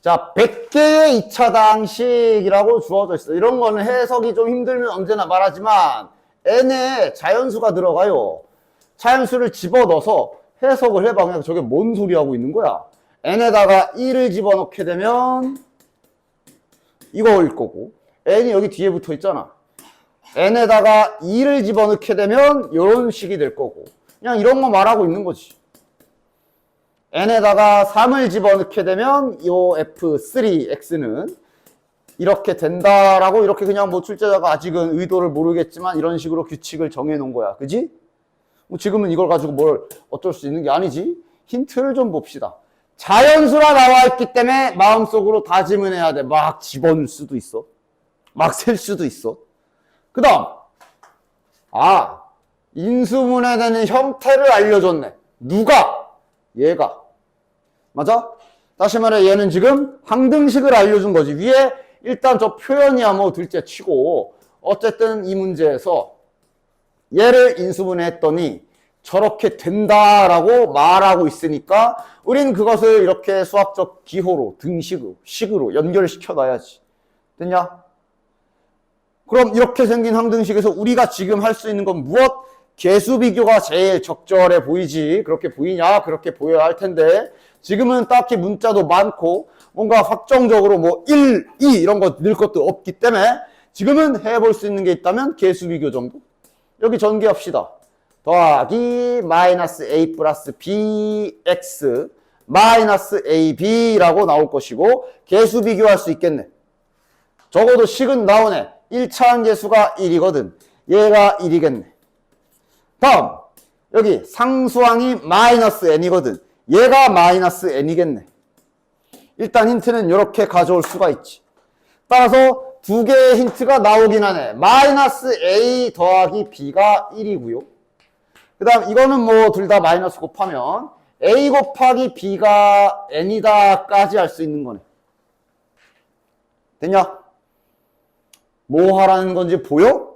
자, 100개의 2차당식이라고 주어져 있어. 이런 거는 해석이 좀 힘들면 언제나 말하지만 n에 자연수가 들어가요. 자연수를 집어넣어서 해석을 해봐. 그냥 저게 뭔 소리 하고 있는 거야. n에다가 1을 집어넣게 되면 이거일 거고, n이 여기 뒤에 붙어 있잖아. n에다가 2를 집어넣게 되면 이런 식이 될 거고, 그냥 이런 거 말하고 있는 거지. n에다가 3을 집어넣게 되면 이 f3x는 이렇게 된다라고 이렇게 그냥 뭐 출제자가 아직은 의도를 모르겠지만 이런 식으로 규칙을 정해 놓은 거야. 그지? 뭐 지금은 이걸 가지고 뭘 어쩔 수 있는 게 아니지. 힌트를 좀 봅시다. 자연수라 나와 있기 때문에 마음속으로 다짐을 해야 돼. 막 집어넣을 수도 있어. 막 셀 수도 있어. 그 다음 인수분해되는 형태를 알려줬네. 누가? 얘가. 맞아? 다시 말해 얘는 지금 항등식을 알려준 거지. 위에 일단 저 표현이야 뭐 둘째 치고 어쨌든 이 문제에서 얘를 인수분해했더니 저렇게 된다라고 말하고 있으니까 우린 그것을 이렇게 수학적 기호로 식으로 연결시켜 놔야지. 됐냐? 그럼 이렇게 생긴 항등식에서 우리가 지금 할 수 있는 건 무엇? 개수 비교가 제일 적절해 보이지. 그렇게 보이냐? 그렇게 보여야 할 텐데 지금은 딱히 문자도 많고 뭔가 확정적으로 뭐 1, 2 이런 거 넣을 것도 없기 때문에 지금은 해볼 수 있는 게 있다면 개수 비교 정도? 여기 전개합시다. 더하기 마이너스 a 플러스 bx 마이너스 ab라고 나올 것이고 개수 비교할 수 있겠네. 적어도 식은 나오네. 1차 함계수가 1이거든. 얘가 1이겠네. 다음 여기 상수항이 마이너스 n이거든. 얘가 마이너스 n이겠네. 일단 힌트는 이렇게 가져올 수가 있지. 따라서 두 개의 힌트가 나오긴 하네. 마이너스 a 더하기 b가 1이고요. 그 다음 이거는 뭐 둘 다 마이너스 곱하면 a 곱하기 b가 n이다 까지 할 수 있는 거네. 됐냐? 뭐 하라는 건지 보여?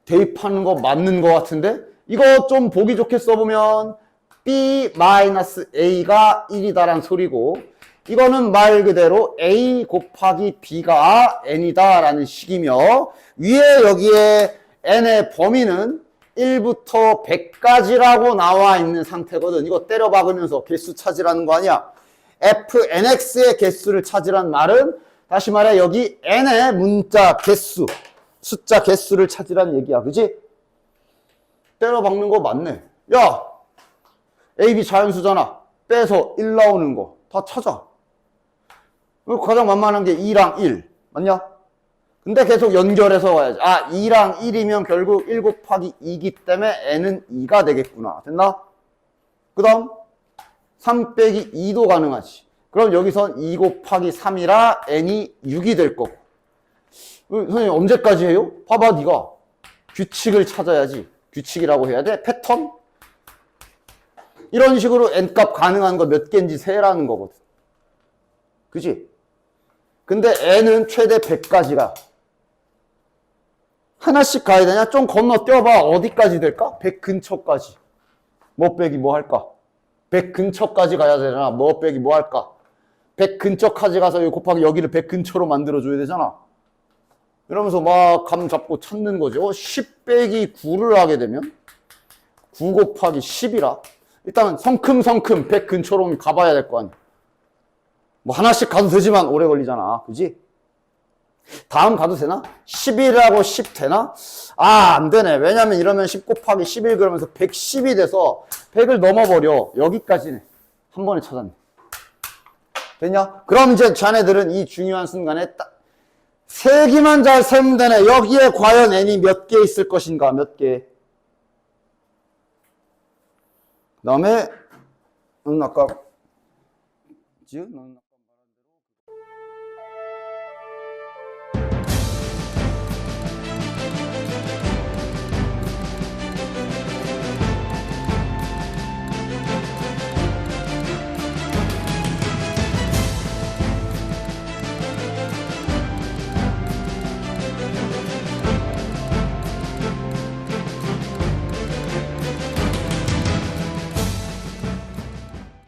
대입하는 거 맞는 거 같은데? 이거 좀 보기 좋게 써보면 b-a가 1이다란 소리고 이거는 말 그대로 a 곱하기 b가 n이다 라는 식이며 위에 여기에 n의 범위는 1부터 100까지라고 나와 있는 상태거든. 이거 때려 박으면서 개수 찾으라는 거 아니야. fnx의 개수를 찾으란 말은 다시 말해 여기 n의 문자 개수, 숫자 개수를 찾으란 얘기야. 그지? 때려 박는 거 맞네. 야, a, b 자연수잖아. 빼서 1 나오는 거 다 찾아. 가장 만만한 게 2랑 1 맞냐? 근데 계속 연결해서 가야지. 아, 2랑 1이면 결국 1 곱하기 2기 때문에 n은 2가 되겠구나. 됐나? 그 다음 3 빼기 2도 가능하지. 그럼 여기선 2 곱하기 3이라 n이 6이 될 거고. 선생님 언제까지 해요? 봐봐 네가. 규칙을 찾아야지. 규칙이라고 해야 돼? 패턴? 이런 식으로 n값 가능한 거 몇 개인지 세라는 거거든. 그지? 근데 n은 최대 100까지가. 하나씩 가야 되냐? 좀 건너뛰어봐. 어디까지 될까? 100 근처까지. 뭐 빼기 뭐 할까? 100 근처까지 가야 되잖아. 뭐 빼기 뭐 할까? 100 근처까지 가서 여기 곱하기 여기를 100 근처로 만들어줘야 되잖아. 이러면서 막 감 잡고 찾는 거지. 10 빼기 9를 하게 되면 9 곱하기 10이라. 일단 성큼성큼 100 근처로 가봐야 될 거 아니야. 뭐 하나씩 가도 되지만 오래 걸리잖아. 그지? 다음 가도 되나? 11하고 10 되나? 아, 안 되네. 왜냐면 이러면 10 곱하기 11 그러면서 110이 돼서 100을 넘어버려. 여기까지네. 한 번에 찾았네. 됐냐? 그럼 이제 자네들은 이 중요한 순간에 딱 세기만 잘 세면 되네. 여기에 과연 n이 몇 개 있을 것인가? 몇 개? 그 다음에 아까